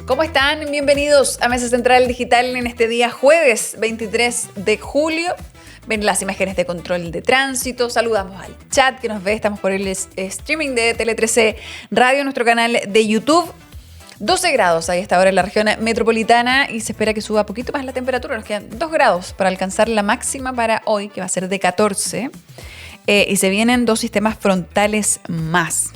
¿Cómo están? Bienvenidos a Mesa Central Digital en este día jueves 23 de julio. Ven las imágenes de control de tránsito, saludamos al chat que nos ve, estamos por el streaming de Tele 13 Radio, nuestro canal de YouTube. 12 grados a esta hora en la región metropolitana y se espera que suba poquito más la temperatura. Nos quedan 2 grados para alcanzar la máxima para hoy, que va a ser de 14. Y se vienen 2 sistemas frontales más.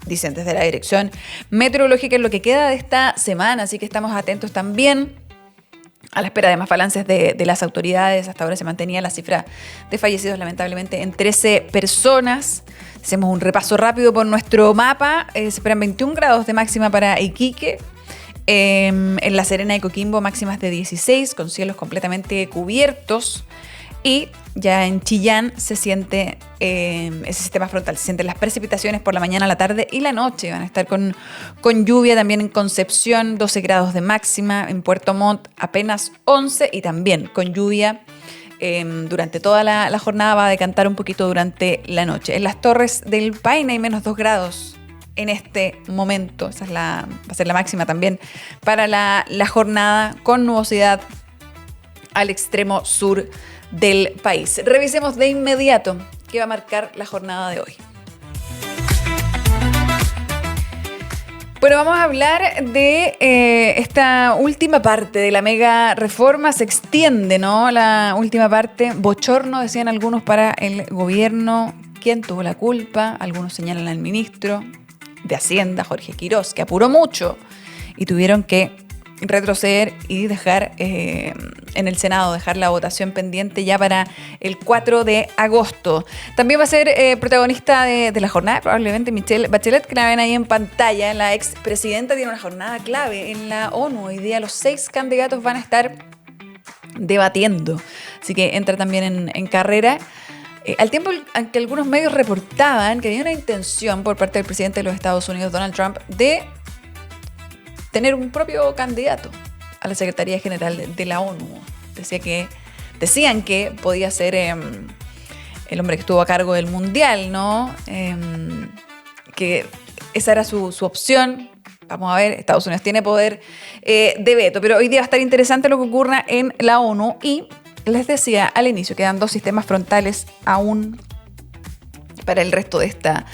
Dicen desde la Dirección Meteorológica en lo que queda de esta semana, así que estamos atentos también a la espera de más balances de las autoridades. Hasta ahora se mantenía la cifra de fallecidos lamentablemente en 13 personas. Hacemos un repaso rápido por nuestro mapa. Se esperan 21 grados de máxima para Iquique. En La Serena y Coquimbo máximas de 16 con cielos completamente cubiertos. Y ya en Chillán se siente ese sistema frontal, se sienten las precipitaciones por la mañana, la tarde y la noche. Van a estar con lluvia también en Concepción, 12 grados de máxima, en Puerto Montt apenas 11 y también con lluvia durante toda la jornada. Va a decantar un poquito durante la noche. En las Torres del Paine hay menos 2 grados en este momento. Esa va a ser la máxima también para la jornada con nubosidad al extremo sur del país. Revisemos de inmediato qué va a marcar la jornada de hoy. Bueno, vamos a hablar de esta última parte de la mega reforma. Se extiende, ¿no? La última parte. Bochorno, decían algunos, para el gobierno. ¿Quién tuvo la culpa? Algunos señalan al ministro de Hacienda, Jorge Quirós, que apuró mucho y tuvieron que retroceder y dejar en el Senado, dejar la votación pendiente ya para el 4 de agosto. También va a ser protagonista de la jornada, probablemente Michelle Bachelet, que la ven ahí en pantalla. La expresidenta tiene una jornada clave en la ONU. Hoy día los 6 candidatos van a estar debatiendo, así que entra también en carrera. Al tiempo en que algunos medios reportaban que había una intención por parte del presidente de los Estados Unidos, Donald Trump, de tener un propio candidato a la Secretaría General de la ONU. Decían que podía ser el hombre que estuvo a cargo del Mundial, ¿no? Que esa era su opción. Vamos a ver, Estados Unidos tiene poder de veto, pero hoy día va a estar interesante lo que ocurra en la ONU. Y les decía al inicio, quedan 2 sistemas frontales aún para el resto de esta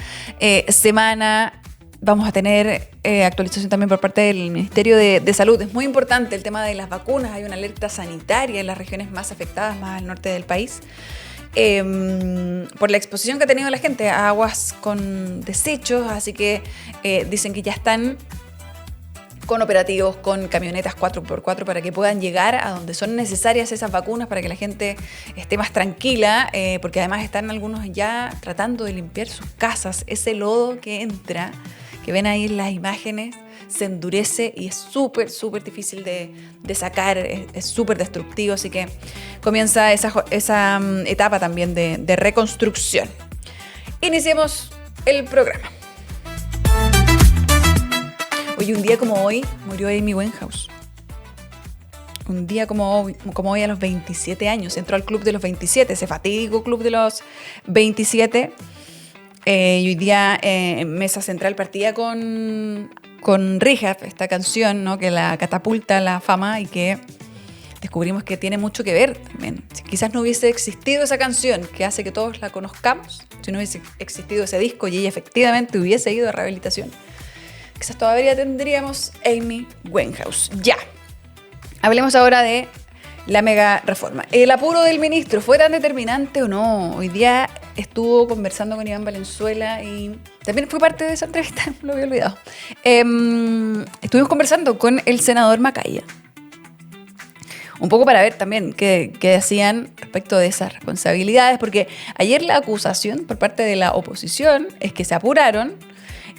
semana. Vamos a tener actualización también por parte del Ministerio de Salud. Es muy importante el tema de las vacunas. Hay una alerta sanitaria en las regiones más afectadas, más al norte del país, por la exposición que ha tenido la gente a aguas con desechos. Así que dicen que ya están con operativos, con camionetas 4x4 para que puedan llegar a donde son necesarias esas vacunas, para que la gente esté más tranquila, porque además están algunos ya tratando de limpiar sus casas. Ese lodo que entra, que ven ahí en las imágenes, se endurece y es súper difícil de sacar, es súper destructivo, así que comienza esa etapa también de reconstrucción. Iniciemos el programa. Hoy, un día como hoy, murió Amy Winehouse. Un día como hoy, a los 27 años, entró al club de los 27, ese fatídico club de los 27. Y hoy día en Mesa Central partía con Rehab, esta canción, ¿no? Que la catapulta a la fama y que descubrimos que tiene mucho que ver también. Si quizás no hubiese existido esa canción que hace que todos la conozcamos, si no hubiese existido ese disco y ella efectivamente hubiese ido a rehabilitación, quizás todavía tendríamos Amy Winehouse. Ya. Hablemos ahora de la mega reforma. ¿El apuro del ministro fue tan determinante o no? Hoy día estuvo conversando con Iván Valenzuela y también fue parte de esa entrevista, lo había olvidado. Estuvimos conversando con el senador Macaya, un poco para ver también qué decían respecto de esas responsabilidades, porque ayer la acusación por parte de la oposición es que se apuraron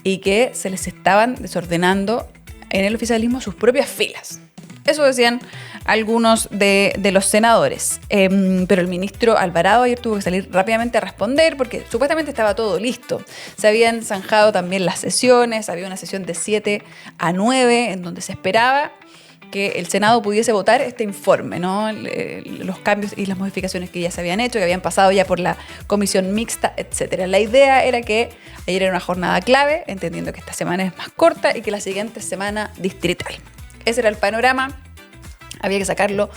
y que se les estaban desordenando en el oficialismo sus propias filas. Eso decían algunos de los senadores. Pero el ministro Alvarado ayer tuvo que salir rápidamente a responder porque supuestamente estaba todo listo. Se habían zanjado también las sesiones, había una sesión de 7 a 9 en donde se esperaba que el Senado pudiese votar este informe, ¿no? Los cambios y las modificaciones que ya se habían hecho, que habían pasado ya por la comisión mixta, etcétera. La idea era que ayer era una jornada clave, entendiendo que esta semana es más corta y que la siguiente semana distrital. Ese era el panorama. Había que sacarlo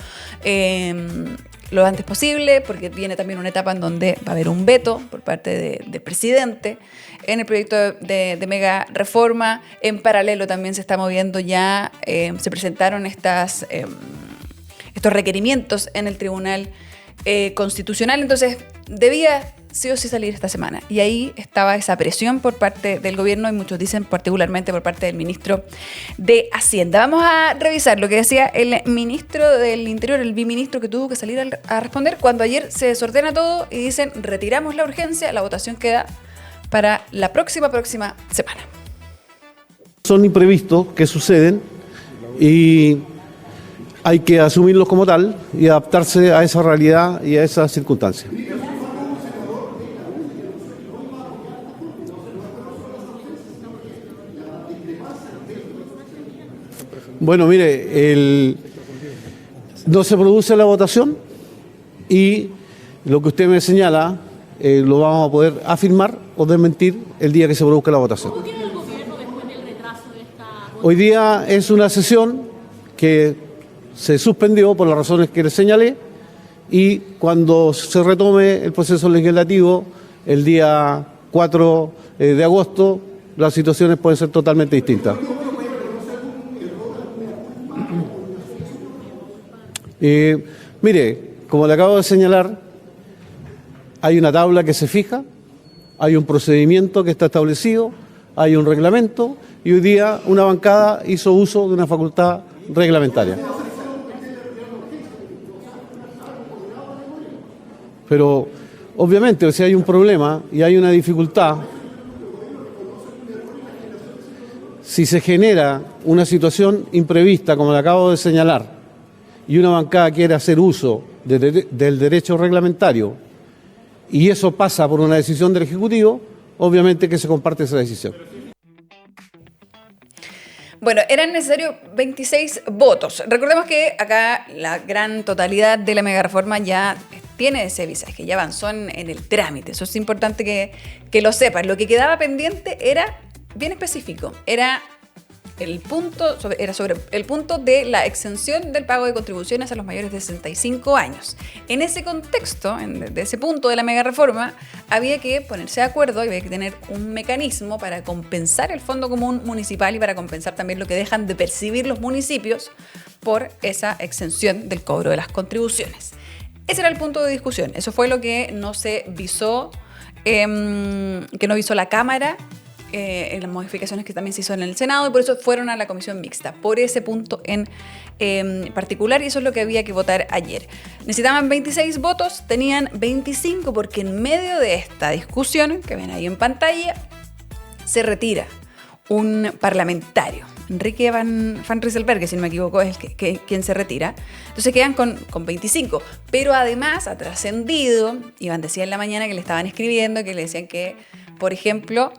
lo antes posible, porque viene también una etapa en donde va a haber un veto por parte del presidente en el proyecto de mega reforma. En paralelo también se está moviendo ya, se presentaron estos requerimientos en el Tribunal Constitucional, entonces debía sí o sí salir esta semana. Y ahí estaba esa presión por parte del gobierno y muchos dicen particularmente por parte del ministro de Hacienda. Vamos a revisar lo que decía el ministro del Interior, el biministro que tuvo que salir a responder cuando ayer se desordena todo y dicen retiramos la urgencia, la votación queda para la próxima semana. Son imprevistos que suceden y hay que asumirlos como tal y adaptarse a esa realidad y a esas circunstancias. Bueno, mire, no se produce la votación y lo que usted me señala lo vamos a poder afirmar o desmentir el día que se produzca la votación. ¿Cómo tiene el gobierno después del retraso de esta votación? Hoy día es una sesión que se suspendió por las razones que les señalé y cuando se retome el proceso legislativo el día 4 de agosto las situaciones pueden ser totalmente distintas. Mire, como le acabo de señalar, hay una tabla que se fija, hay un procedimiento que está establecido, hay un reglamento y hoy día una bancada hizo uso de una facultad reglamentaria. Pero obviamente, si hay un problema y hay una dificultad, si se genera una situación imprevista, como le acabo de señalar, y una bancada quiere hacer uso del derecho reglamentario, y eso pasa por una decisión del Ejecutivo, obviamente que se comparte esa decisión. Bueno, eran necesarios 26 votos. Recordemos que acá la gran totalidad de la mega reforma ya tiene ese visaje, que ya avanzó en el trámite. Eso es importante que lo sepan. Lo que quedaba pendiente era bien específico. Era sobre el punto de la exención del pago de contribuciones a los mayores de 65 años. En ese contexto, de ese punto de la mega reforma, había que ponerse de acuerdo, había que tener un mecanismo para compensar el Fondo Común Municipal y para compensar también lo que dejan de percibir los municipios por esa exención del cobro de las contribuciones. Ese era el punto de discusión. Eso fue lo que no se visó, que no visó la Cámara en las modificaciones que también se hizo en el Senado y por eso fueron a la comisión mixta, por ese punto en particular, y eso es lo que había que votar ayer. Necesitaban 26 votos, tenían 25 porque en medio de esta discusión que ven ahí en pantalla se retira un parlamentario, Enrique Van Rysselberghe, si no me equivoco, es quien se retira. Entonces quedan con 25, pero además ha trascendido, Iván decía en la mañana que le estaban escribiendo, que le decían que, por ejemplo,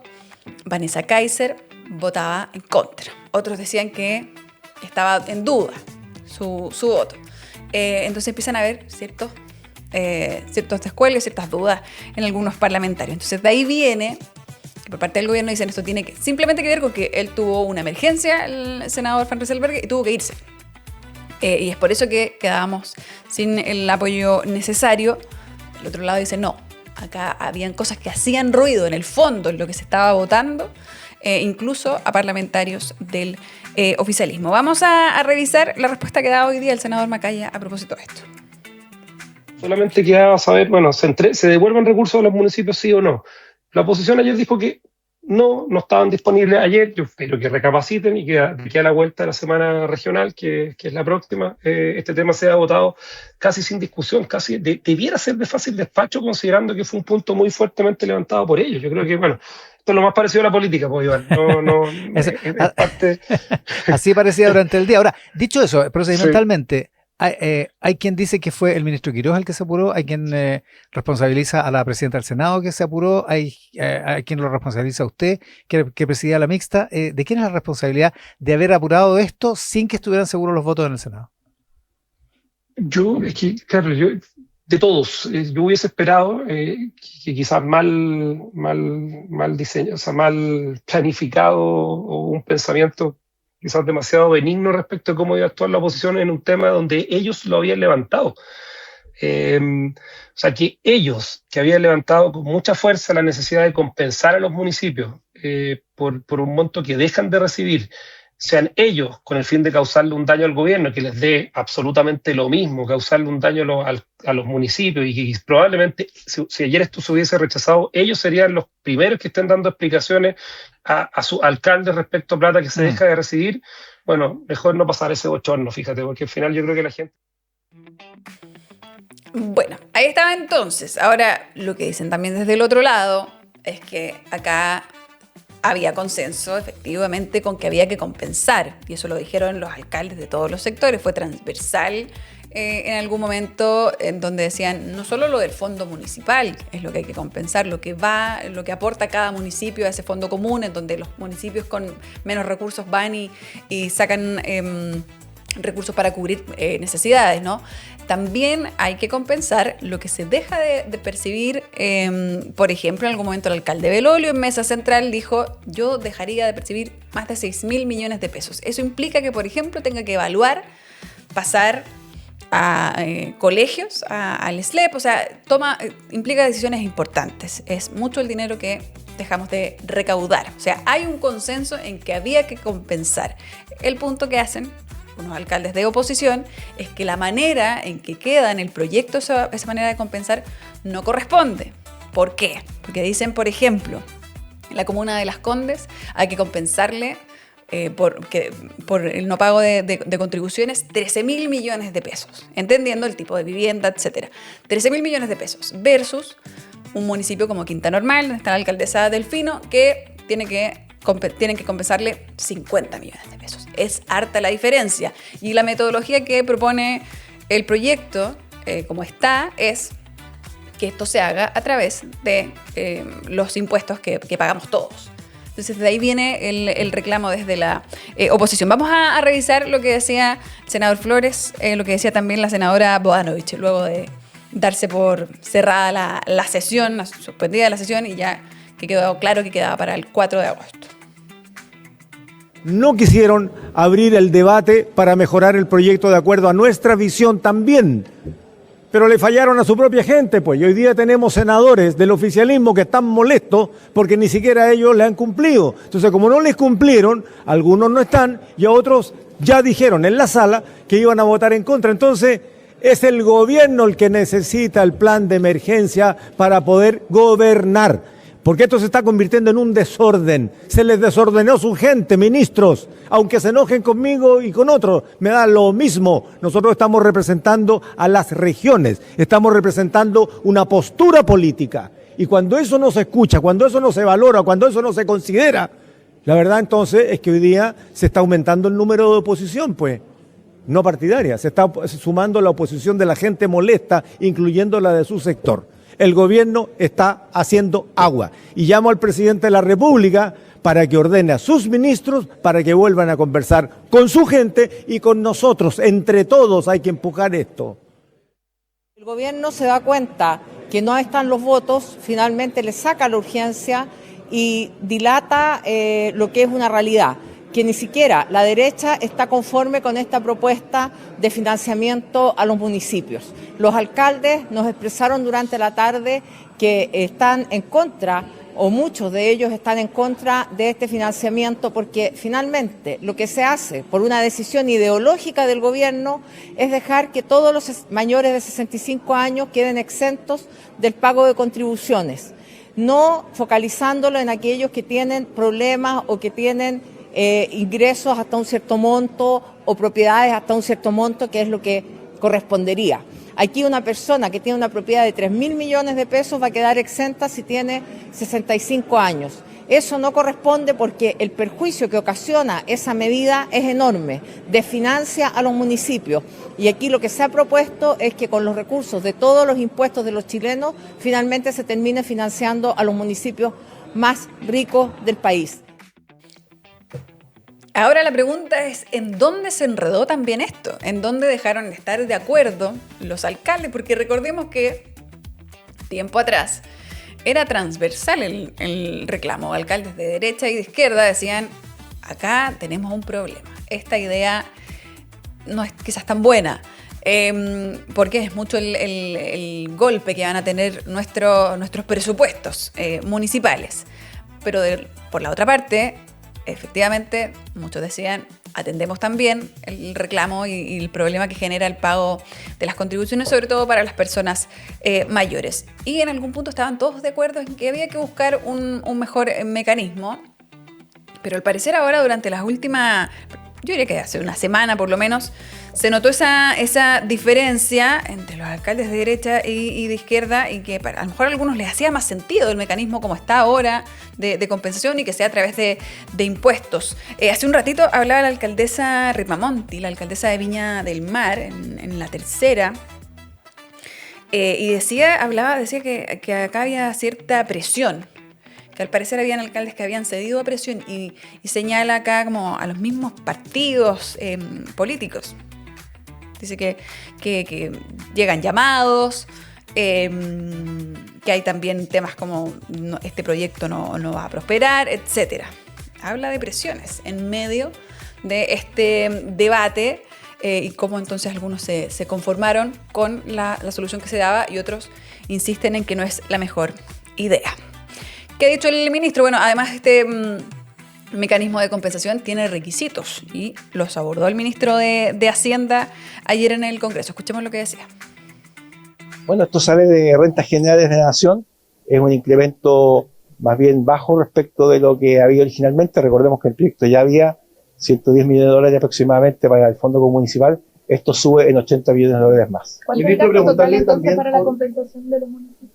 Vanessa Kaiser votaba en contra. Otros decían que estaba en duda su voto. Entonces empiezan a haber ciertos descuelgues, ciertas dudas en algunos parlamentarios. Entonces de ahí viene que por parte del gobierno dicen esto tiene simplemente que ver con que él tuvo una emergencia, el senador Van Rysselberghe, y tuvo que irse. Y es por eso que quedábamos sin el apoyo necesario. El otro lado dice no. Acá habían cosas que hacían ruido en el fondo, en lo que se estaba votando, incluso a parlamentarios del oficialismo. Vamos a revisar la respuesta que da hoy día el senador Macaya a propósito de esto. Solamente quedaba saber, bueno, ¿se devuelven recursos a los municipios, sí o no? La oposición ayer dijo que no estaban disponibles ayer. Yo espero que recapaciten y que a la vuelta de la semana regional, que es la próxima, este tema sea votado casi sin discusión, casi debiera ser de fácil despacho, considerando que fue un punto muy fuertemente levantado por ellos. Yo creo que, bueno, esto es lo más parecido a la política, pues, Iván. Es parte... Así parecía durante el día. Ahora, dicho eso, procedimentalmente, hay quien dice que fue el ministro Quiroga el que se apuró, hay quien responsabiliza a la presidenta del Senado que se apuró, hay quien lo responsabiliza a usted que presidía la mixta. ¿De quién es la responsabilidad de haber apurado esto sin que estuvieran seguros los votos en el Senado? De todos, yo hubiese esperado que quizás mal diseño, o sea, mal planificado o un pensamiento quizás demasiado benigno respecto a cómo iba a actuar la oposición en un tema donde ellos lo habían levantado. O sea, que ellos, que habían levantado con mucha fuerza la necesidad de compensar a los municipios por un monto que dejan de recibir, sean ellos con el fin de causarle un daño al gobierno, que les dé absolutamente lo mismo, causarle un daño a los municipios, y probablemente si ayer esto se hubiese rechazado, ellos serían los primeros que estén dando explicaciones a su alcalde respecto a plata que se deja de recibir. Bueno, mejor no pasar ese bochorno, fíjate, porque al final yo creo que la gente... Bueno, ahí estaba entonces. Ahora, lo que dicen también desde el otro lado es que acá había consenso, efectivamente, con que había que compensar. Y eso lo dijeron los alcaldes de todos los sectores. Fue transversal en algún momento, en donde decían no solo lo del fondo municipal es lo que hay que compensar, lo que aporta cada municipio a ese fondo común, en donde los municipios con menos recursos van y sacan recursos para cubrir necesidades, ¿no? También hay que compensar lo que se deja de percibir. Por ejemplo, en algún momento el alcalde Belolio en Mesa Central dijo: yo dejaría de percibir más de 6.000 millones de pesos. Eso implica que, por ejemplo, tenga que evaluar pasar a colegios, al SLEP, o sea, implica decisiones importantes. Es mucho el dinero que dejamos de recaudar. O sea, hay un consenso en que había que compensar. El punto que hacen unos alcaldes de oposición es que la manera en que queda en el proyecto esa manera de compensar no corresponde. ¿Por qué? Porque dicen, por ejemplo, en la comuna de Las Condes hay que compensarle por el no pago de contribuciones 13.000 millones de pesos, entendiendo el tipo de vivienda, etc. 13.000 millones de pesos versus un municipio como Quinta Normal, donde está la alcaldesa Delfino, que tienen que compensarle 50 millones de pesos. Es harta la diferencia. Y la metodología que propone el proyecto, como está, es que esto se haga a través de los impuestos que pagamos todos. Entonces, de ahí viene el reclamo desde la oposición. Vamos a revisar lo que decía el senador Flores, lo que decía también la senadora Bodanovich, luego de darse por cerrada la sesión, suspendida la sesión, y ya que quedó claro que quedaba para el 4 de agosto. No quisieron abrir el debate para mejorar el proyecto de acuerdo a nuestra visión también, pero le fallaron a su propia gente, pues. Y hoy día tenemos senadores del oficialismo que están molestos porque ni siquiera ellos le han cumplido. Entonces, como no les cumplieron, algunos no están y a otros ya dijeron en la sala que iban a votar en contra. Entonces, es el gobierno el que necesita el plan de emergencia para poder gobernar. Porque esto se está convirtiendo en un desorden. Se les desordenó su gente, ministros. Aunque se enojen conmigo y con otros, me da lo mismo. Nosotros estamos representando a las regiones. Estamos representando una postura política. Y cuando eso no se escucha, cuando eso no se valora, cuando eso no se considera, la verdad entonces es que hoy día se está aumentando el número de oposición, pues. No partidaria. Se está sumando la oposición de la gente molesta, incluyendo la de su sector. El gobierno está haciendo agua y llamo al presidente de la República para que ordene a sus ministros para que vuelvan a conversar con su gente y con nosotros. Entre todos hay que empujar esto. El gobierno se da cuenta que no están los votos, finalmente le saca la urgencia y dilata lo que es una realidad, que ni siquiera la derecha está conforme con esta propuesta de financiamiento a los municipios. Los alcaldes nos expresaron durante la tarde que están en contra, o muchos de ellos están en contra de este financiamiento, porque finalmente lo que se hace por una decisión ideológica del gobierno es dejar que todos los mayores de 65 años queden exentos del pago de contribuciones, no focalizándolo en aquellos que tienen problemas o que tienen ingresos hasta un cierto monto o propiedades hasta un cierto monto, que es lo que correspondería. Aquí una persona que tiene una propiedad de 3.000 millones de pesos va a quedar exenta si tiene 65 años. Eso no corresponde porque el perjuicio que ocasiona esa medida es enorme, desfinancia a los municipios. Y aquí lo que se ha propuesto es que con los recursos de todos los impuestos de los chilenos, finalmente se termine financiando a los municipios más ricos del país. Ahora la pregunta es, ¿en dónde se enredó también esto? ¿En dónde dejaron de estar de acuerdo los alcaldes? Porque recordemos que tiempo atrás era transversal el reclamo. Alcaldes de derecha y de izquierda decían, acá tenemos un problema. Esta idea no es quizás tan buena, porque es mucho el golpe que van a tener nuestros presupuestos municipales. Pero por la otra parte, efectivamente, muchos decían, atendemos también el reclamo y el problema que genera el pago de las contribuciones, sobre todo para las personas mayores. Y en algún punto estaban todos de acuerdo en que había que buscar un mejor mecanismo. Pero al parecer ahora, durante las últimas, yo diría que hace una semana por lo menos, se notó esa diferencia entre los alcaldes de derecha y de izquierda, y que a lo mejor a algunos les hacía más sentido el mecanismo como está ahora de compensación y que sea a través de impuestos. Hace un ratito hablaba la alcaldesa Ripamonti, la alcaldesa de Viña del Mar, en la tercera, y decía que acá había cierta presión, que al parecer habían alcaldes que habían cedido a presión, y señala acá como a los mismos partidos políticos. Dice que llegan llamados, que hay también temas como este proyecto no va a prosperar, etc. Habla de presiones en medio de este debate, y cómo entonces algunos se conformaron con la solución que se daba y otros insisten en que no es la mejor idea. ¿Qué ha dicho el ministro? Bueno, además este mecanismo de compensación tiene requisitos y los abordó el ministro de Hacienda ayer en el Congreso. Escuchemos lo que decía. Bueno, esto sale de rentas generales de la Nación, es un incremento más bien bajo respecto de lo que había originalmente. Recordemos que el proyecto ya había 110 millones de dólares aproximadamente para el Fondo Municipal. Esto sube en 80 millones de dólares más. ¿Cuánto es el gasto total entonces para la compensación de los municipios?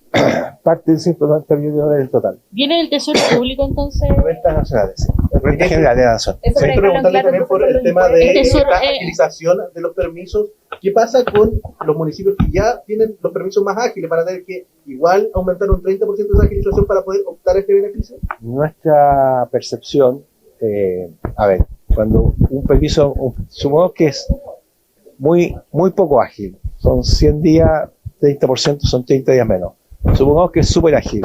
Parte de 190 millones de dólares en total. ¿Viene del Tesoro Público entonces? Rentas nacionales, sí. Rentas generales de la Nación. Eso Hay que preguntarle también por el tema de la agilización de los permisos. ¿Qué pasa con los municipios que ya tienen los permisos más ágiles para tener que igual aumentar un 30% de esa agilización para poder optar a este beneficio? Nuestra percepción, cuando un permiso, supongamos que es muy poco ágil, son 100 días, 30% son 30 días menos. Supongamos que es súper ágil,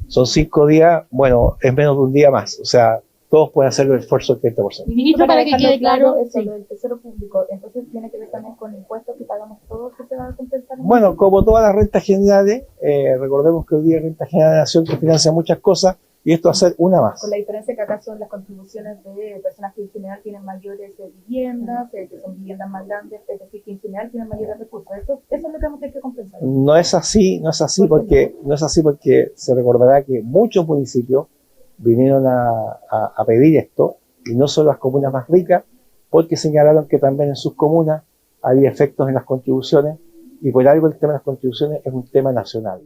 son 5 días, bueno, es menos de un día más, o sea, todos pueden hacer el esfuerzo del 30%. Ministro, para que quede claro, eso, lo del Tesoro Público, entonces tiene que ver también con impuestos que pagamos todos, que se van a compensar. Bueno, como todas las rentas generales, recordemos que hoy día hay renta general de Nación que financia muchas cosas, y esto va a ser una más. Con la diferencia que acá son las contribuciones de personas que en general tienen mayores viviendas, que son viviendas más grandes, es decir, que en general tienen mayores recursos. Eso es lo que vamos a tener que compensar. No es así porque se recordará que muchos municipios vinieron a pedir esto, y no solo las comunas más ricas, porque señalaron que también en sus comunas había efectos en las contribuciones, y por algo el tema de las contribuciones es un tema nacional.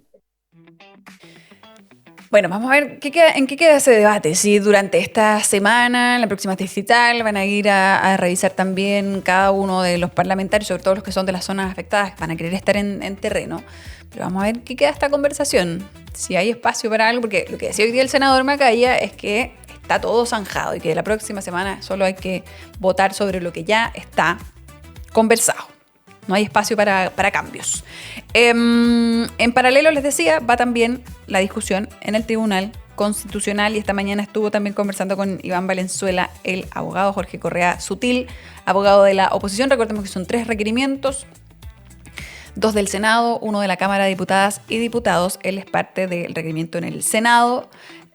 Bueno, vamos a ver en qué queda ese debate. Si durante esta semana, la próxima digital, van a ir a revisar también cada uno de los parlamentarios, sobre todo los que son de las zonas afectadas, que van a querer estar en terreno. Pero vamos a ver qué queda esta conversación. Si hay espacio para algo, porque lo que decía hoy día el senador Macaya es que está todo zanjado y que la próxima semana solo hay que votar sobre lo que ya está conversado. No hay espacio para cambios. En paralelo, les decía, va también la discusión en el Tribunal Constitucional, y esta mañana estuvo también conversando con Iván Valenzuela, el abogado Jorge Correa Sutil, abogado de la oposición. Recordemos que son 3 requerimientos, 2 del Senado, 1 de la Cámara de Diputadas y Diputados. Él es parte del requerimiento en el Senado,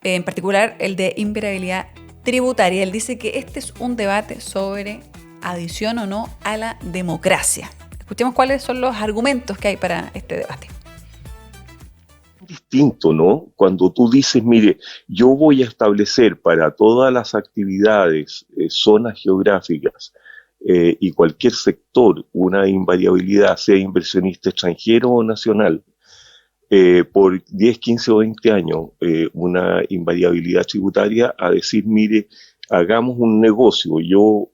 en particular el de imperabilidad tributaria. Él dice que este es un debate sobre adición o no a la democracia. Escuchemos cuáles son los argumentos que hay para este debate. Distinto, ¿no? Cuando tú dices, mire, yo voy a establecer para todas las actividades, zonas geográficas y cualquier sector una invariabilidad, sea inversionista extranjero o nacional, por 10, 15 o 20 años, una invariabilidad tributaria, a decir, mire, hagamos un negocio, yo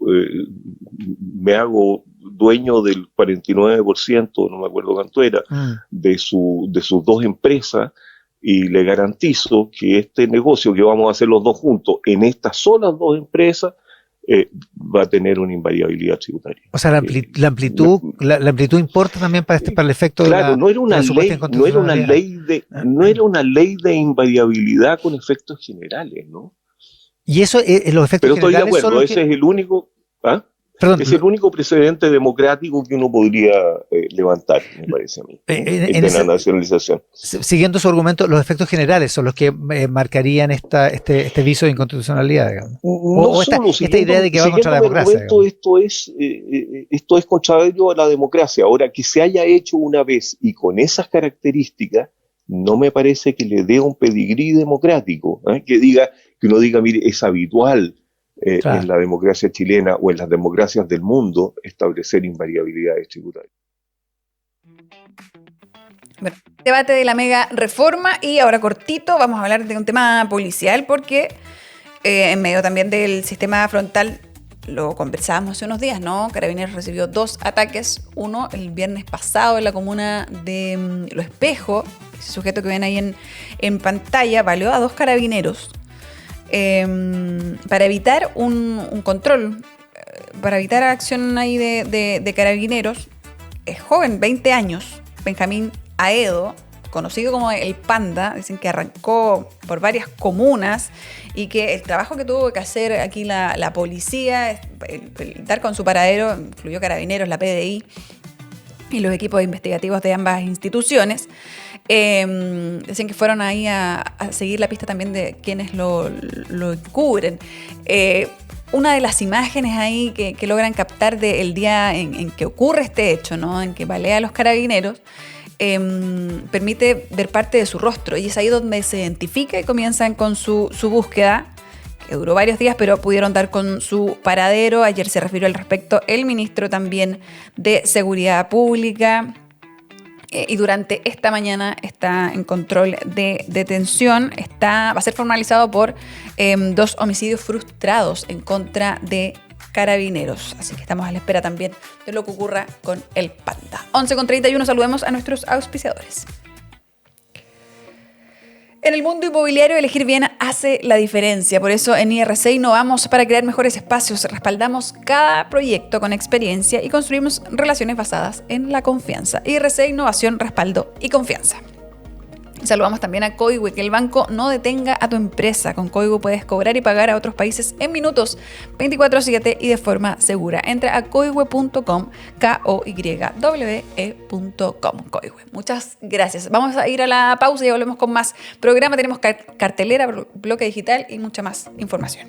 me hago dueño del 49%, no me acuerdo cuánto era, de sus 2 empresas, y le garantizo que este negocio que vamos a hacer los 2 juntos en estas solas 2 empresas va a tener una invariabilidad tributaria. O sea, la amplitud importa también para el efecto claro, de la, no era una ley de invariabilidad con efectos generales, ¿no? Y eso, los efectos Pero estoy de generales son acuerdo, los ese es el único... ¿ah? Perdón, es el único precedente democrático que uno podría levantar, me parece a mí, el de la nacionalización. Siguiendo su argumento, los efectos generales son los que marcarían este viso de inconstitucionalidad, digamos. Esta idea de que va contra la democracia. Esto es contrario a la democracia. Ahora, que se haya hecho una vez y con esas características, no me parece que le dé un pedigrí democrático, que uno diga, mire, es habitual en la democracia chilena o en las democracias del mundo establecer invariabilidades tributarias. Bueno, debate de la mega reforma y ahora cortito vamos a hablar de un tema policial porque en medio también del sistema frontal lo conversábamos hace unos días, ¿no? Carabineros recibió 2 ataques, uno el viernes pasado en la comuna de Lo Espejo, ese sujeto que ven ahí en pantalla baleó a 2 carabineros para evitar un control, para evitar acción ahí de carabineros. Es joven, 20 años, Benjamín Aedo, conocido como el Panda. Dicen que arrancó por varias comunas y que el trabajo que tuvo que hacer aquí la policía, el dar con su paradero, incluyó carabineros, la PDI y los equipos investigativos de ambas instituciones. Dicen que fueron ahí a seguir la pista también de quienes lo cubren. Una de las imágenes ahí que logran captar del día en que ocurre este hecho, ¿no? En que balea a los carabineros, permite ver parte de su rostro y es ahí donde se identifica y comienzan con su búsqueda, que duró varios días, pero pudieron dar con su paradero. Ayer se refirió al respecto el ministro también de Seguridad Pública. Y durante esta mañana está en control de detención. Va a ser formalizado por 2 homicidios frustrados en contra de carabineros. Así que estamos a la espera también de lo que ocurra con el Panda. 11:31, saludemos a nuestros auspiciadores. En el mundo inmobiliario, elegir bien hace la diferencia. Por eso en IRC innovamos para crear mejores espacios, respaldamos cada proyecto con experiencia y construimos relaciones basadas en la confianza. IRC, innovación, respaldo y confianza. Saludamos también a Coihue, que el banco no detenga a tu empresa. Con Coihue puedes cobrar y pagar a otros países en minutos, 24/7 y de forma segura. Entra a coihue.com, koywe.com. Coihue. Muchas gracias. Vamos a ir a la pausa y volvemos con más programa. Tenemos cartelera, bloque digital y mucha más información.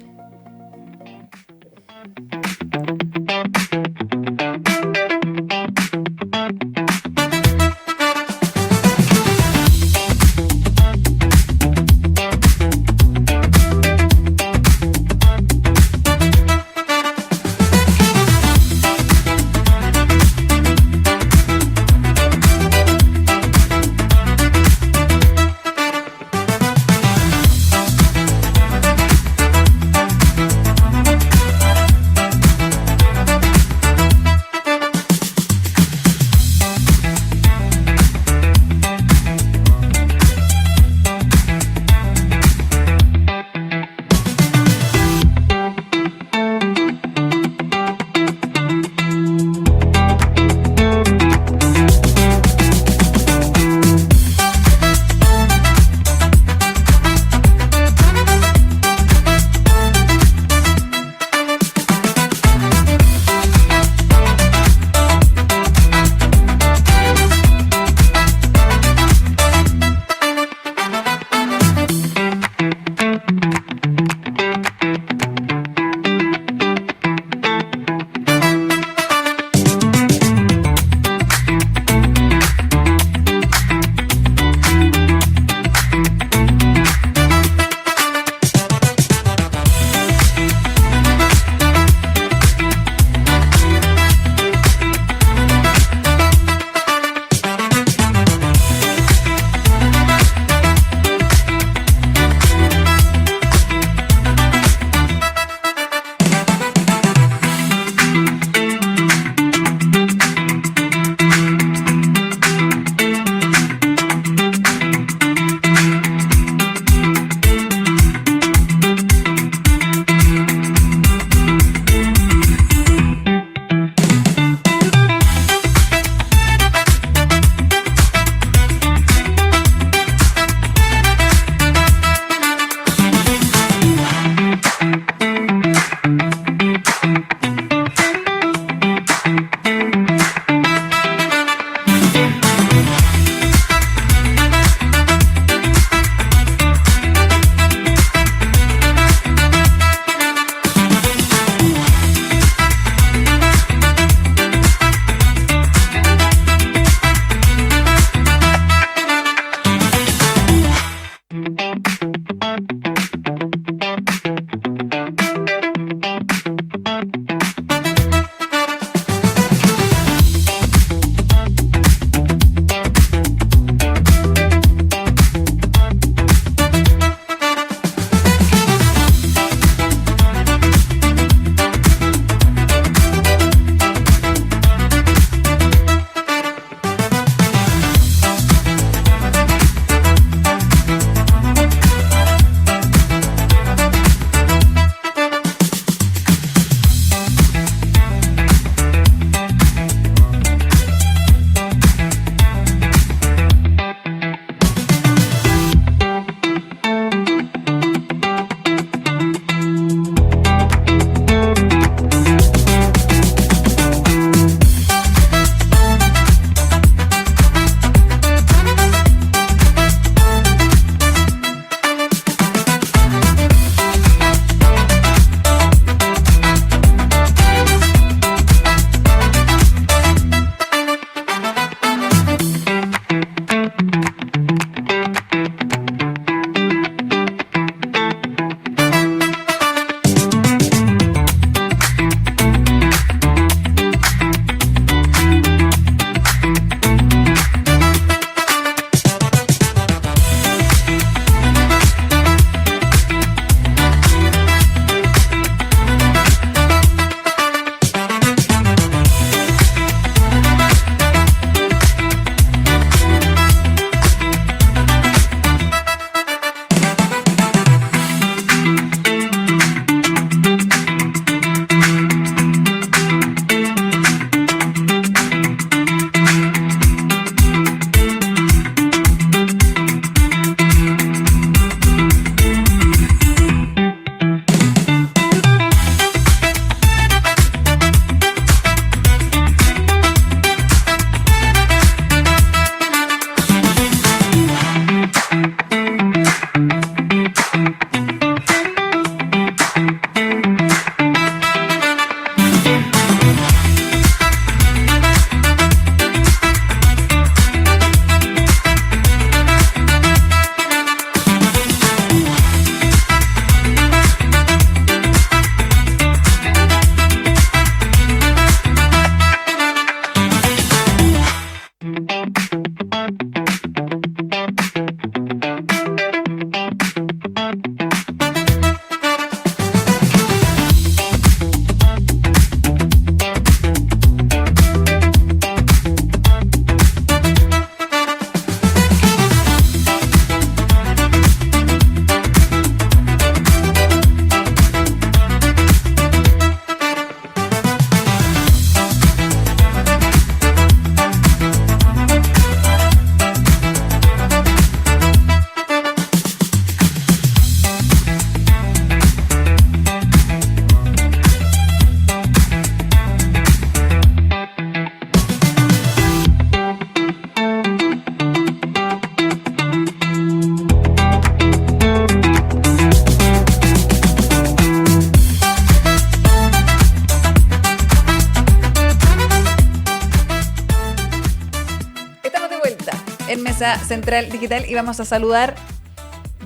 en Mesa Central Digital y vamos a saludar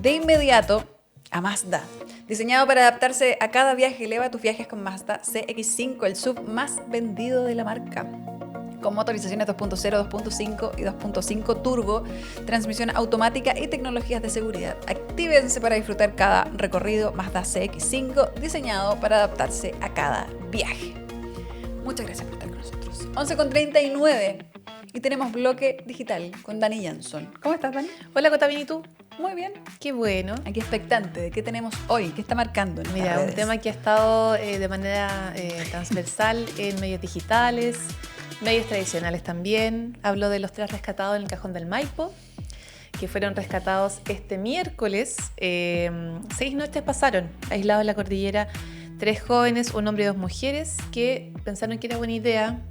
de inmediato a Mazda. Diseñado para adaptarse a cada viaje, eleva tus viajes con Mazda CX-5, el SUV más vendido de la marca. Con motorizaciones 2.0, 2.5 y 2.5 turbo, transmisión automática y tecnologías de seguridad. Actívense para disfrutar cada recorrido. Mazda CX-5, diseñado para adaptarse a cada viaje. Muchas gracias por estar con nosotros. 11:39 y tenemos bloque digital con Dani Jansson. ¿Cómo estás, Dani? Hola, Cotabín, ¿y tú? Muy bien. Qué bueno. Aquí expectante de qué tenemos hoy, qué está marcando en Mira, redes. Un tema que ha estado de manera transversal en medios digitales, medios tradicionales también. Hablo de los 3 rescatados en el Cajón del Maipo, que fueron rescatados este miércoles. 6 noches pasaron aislados en la cordillera 3 jóvenes, un hombre y 2 mujeres, que pensaron que era buena idea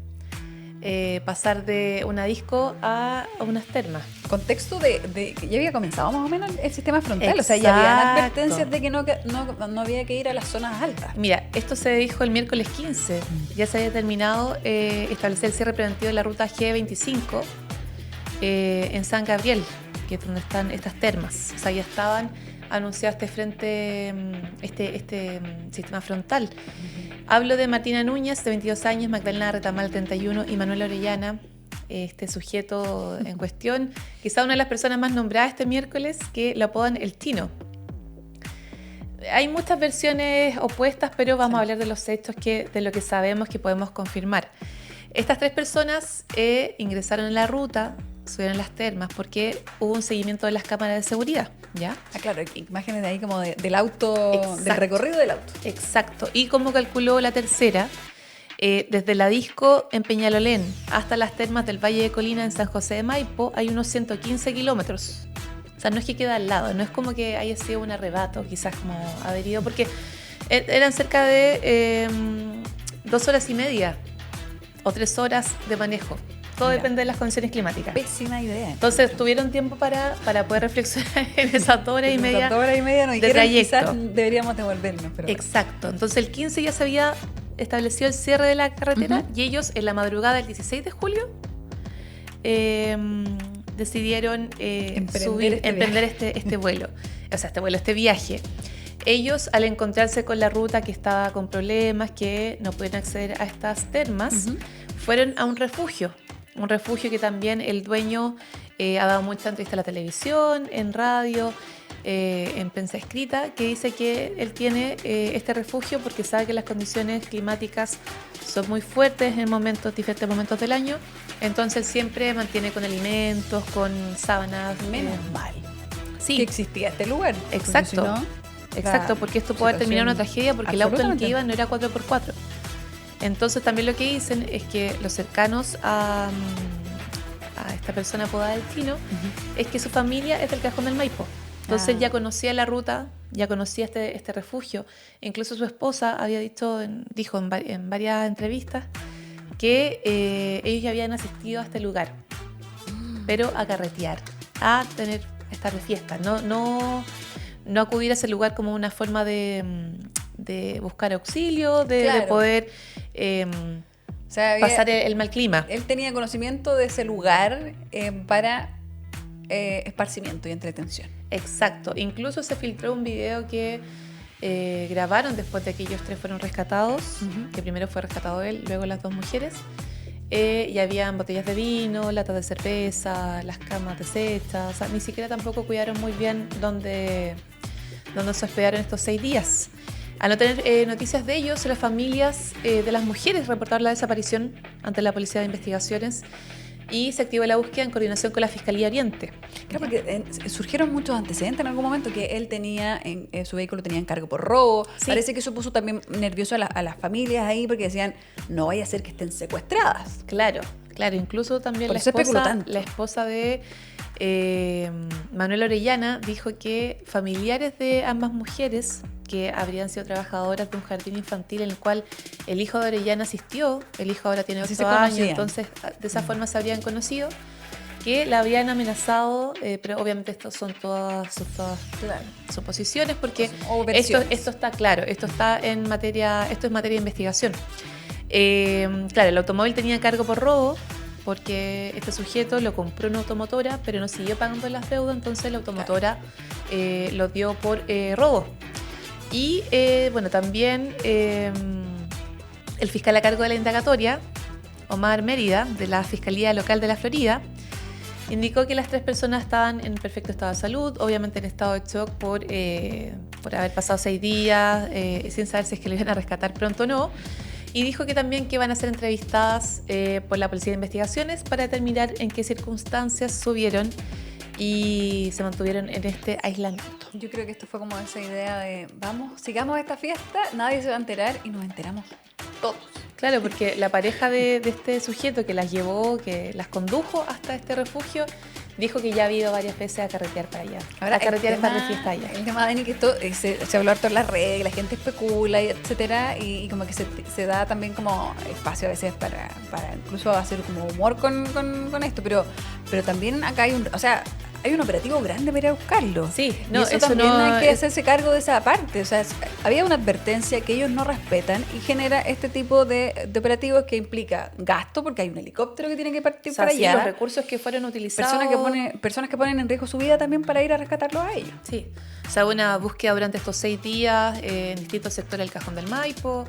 pasar de una disco a unas termas. Contexto de que ya había comenzado más o menos el sistema frontal. Exacto. O sea, ya había advertencias de que no había que ir a las zonas altas. Mira, esto se dijo el miércoles 15. Ya se había terminado establecer el cierre preventivo de la ruta G25 en San Gabriel, que es donde están estas termas. O sea, ya estaban anunciados este sistema frontal. Hablo de Martina Núñez, de 22 años, Magdalena Retamal, 31, y Manuel Orellana, este sujeto en cuestión, quizá una de las personas más nombradas este miércoles, que lo apodan el Tino. Hay muchas versiones opuestas, pero vamos a hablar de los hechos, de lo que sabemos, que podemos confirmar. Estas 3 personas ingresaron en la ruta, subieron las termas, porque hubo un seguimiento de las cámaras de seguridad, ¿ya? Ah, claro, imágenes de ahí como del auto, Exacto. del recorrido del auto. Exacto. Y como calculó la tercera, desde la disco en Peñalolén hasta las termas del Valle de Colina en San José de Maipo hay unos 115 kilómetros. O sea, no es que queda al lado, no es como que haya sido un arrebato, quizás como adherido, porque eran cerca de 2 horas y media o 3 horas de manejo. Todo depende de las condiciones climáticas. Pésima idea. Entonces tuvieron tiempo para poder reflexionar en esas 2 horas y media. 2 horas y media no de dijeron, trayecto. quizás deberíamos devolvernos. Pero Exacto. Entonces el 15 ya se había establecido el cierre de la carretera y ellos en la madrugada del 16 de julio decidieron emprender este vuelo. O sea, este viaje. Ellos, al encontrarse con la ruta que estaba con problemas, que no pudieron acceder a estas termas, fueron a un refugio que también el dueño ha dado mucha entrevista a la televisión, en radio, en prensa escrita, que dice que él tiene este refugio porque sabe que las condiciones climáticas son muy fuertes en diferentes momentos del año, entonces él siempre mantiene con alimentos, con sábanas. Menos mal sí. que existía este lugar. Exacto. Porque si no, exacto, porque esto puede haber terminado en una tragedia porque el auto en el que iban no era 4x4. Entonces también lo que dicen es que los cercanos a esta persona apodada del Tino es que su familia es del Cajón del Maipo. Entonces él ya conocía la ruta, ya conocía este refugio. Incluso su esposa había dijo en varias entrevistas que ellos ya habían asistido a este lugar, pero a carretear, a estar de fiesta, no acudir a ese lugar como una forma de buscar auxilio, de poder pasar el mal clima. Él tenía conocimiento de ese lugar para esparcimiento y entretención. Exacto. Incluso se filtró un video que grabaron después de que ellos 3 fueron rescatados, que primero fue rescatado él, luego las 2 mujeres. Y habían botellas de vino, latas de cerveza, las camas deshechas. O sea, ni siquiera tampoco cuidaron muy bien dónde se hospedaron estos 6 días. Al no tener noticias de ellos, las familias de las mujeres reportaron la desaparición ante la Policía de Investigaciones y se activó la búsqueda en coordinación con la Fiscalía Oriente. Claro, porque surgieron muchos antecedentes en algún momento que él tenía, su vehículo tenía encargo por robo. Sí. Parece que eso puso también nervioso a las familias ahí porque decían, no vaya a ser que estén secuestradas. Claro, incluso también la esposa de Manuel Orellana dijo que familiares de ambas mujeres que habrían sido trabajadoras de un jardín infantil en el cual el hijo de Orellana asistió, el hijo ahora tiene 8 años, entonces de esa forma se habrían conocido, que la habían amenazado, pero obviamente esto son todas suposiciones porque esto está claro, esto es materia de investigación. Claro, el automóvil tenía cargo por robo, porque este sujeto lo compró una automotora, pero no siguió pagando las deudas, entonces la automotora lo dio por robo. Y bueno, también el fiscal a cargo de la indagatoria, Omar Mérida, de la Fiscalía Local de la Florida, indicó que las 3 personas estaban en perfecto estado de salud, obviamente en estado de shock por haber pasado 6 días sin saber si es que le iban a rescatar pronto o no. Y dijo que también que van a ser entrevistadas por la Policía de Investigaciones para determinar en qué circunstancias subieron y se mantuvieron en este aislamiento. Yo creo que esto fue como esa idea de vamos, sigamos esta fiesta, nadie se va a enterar y nos enteramos todos. Claro, porque la pareja de este sujeto que las llevó, que las condujo hasta este refugio, dijo que ya ha ido varias veces a carretear para allá. Ahora, a carretear es para fiesta allá. El tema, Dani, que esto se habló harto en las redes, la gente especula, etcétera, y como que se da también como espacio a veces para incluso hacer como humor con esto, pero también acá hay hay un operativo grande para ir a buscarlo. Sí, no, y eso también no hay que hacerse cargo de esa parte. O sea, había una advertencia que ellos no respetan y genera este tipo de operativos que implica gasto, porque hay un helicóptero que tiene que partir para allá. Los recursos que fueron utilizados. Personas que ponen en riesgo su vida también para ir a rescatarlos a ellos. Sí. O sea, una búsqueda durante estos 6 días en distintos sectores del Cajón del Maipo,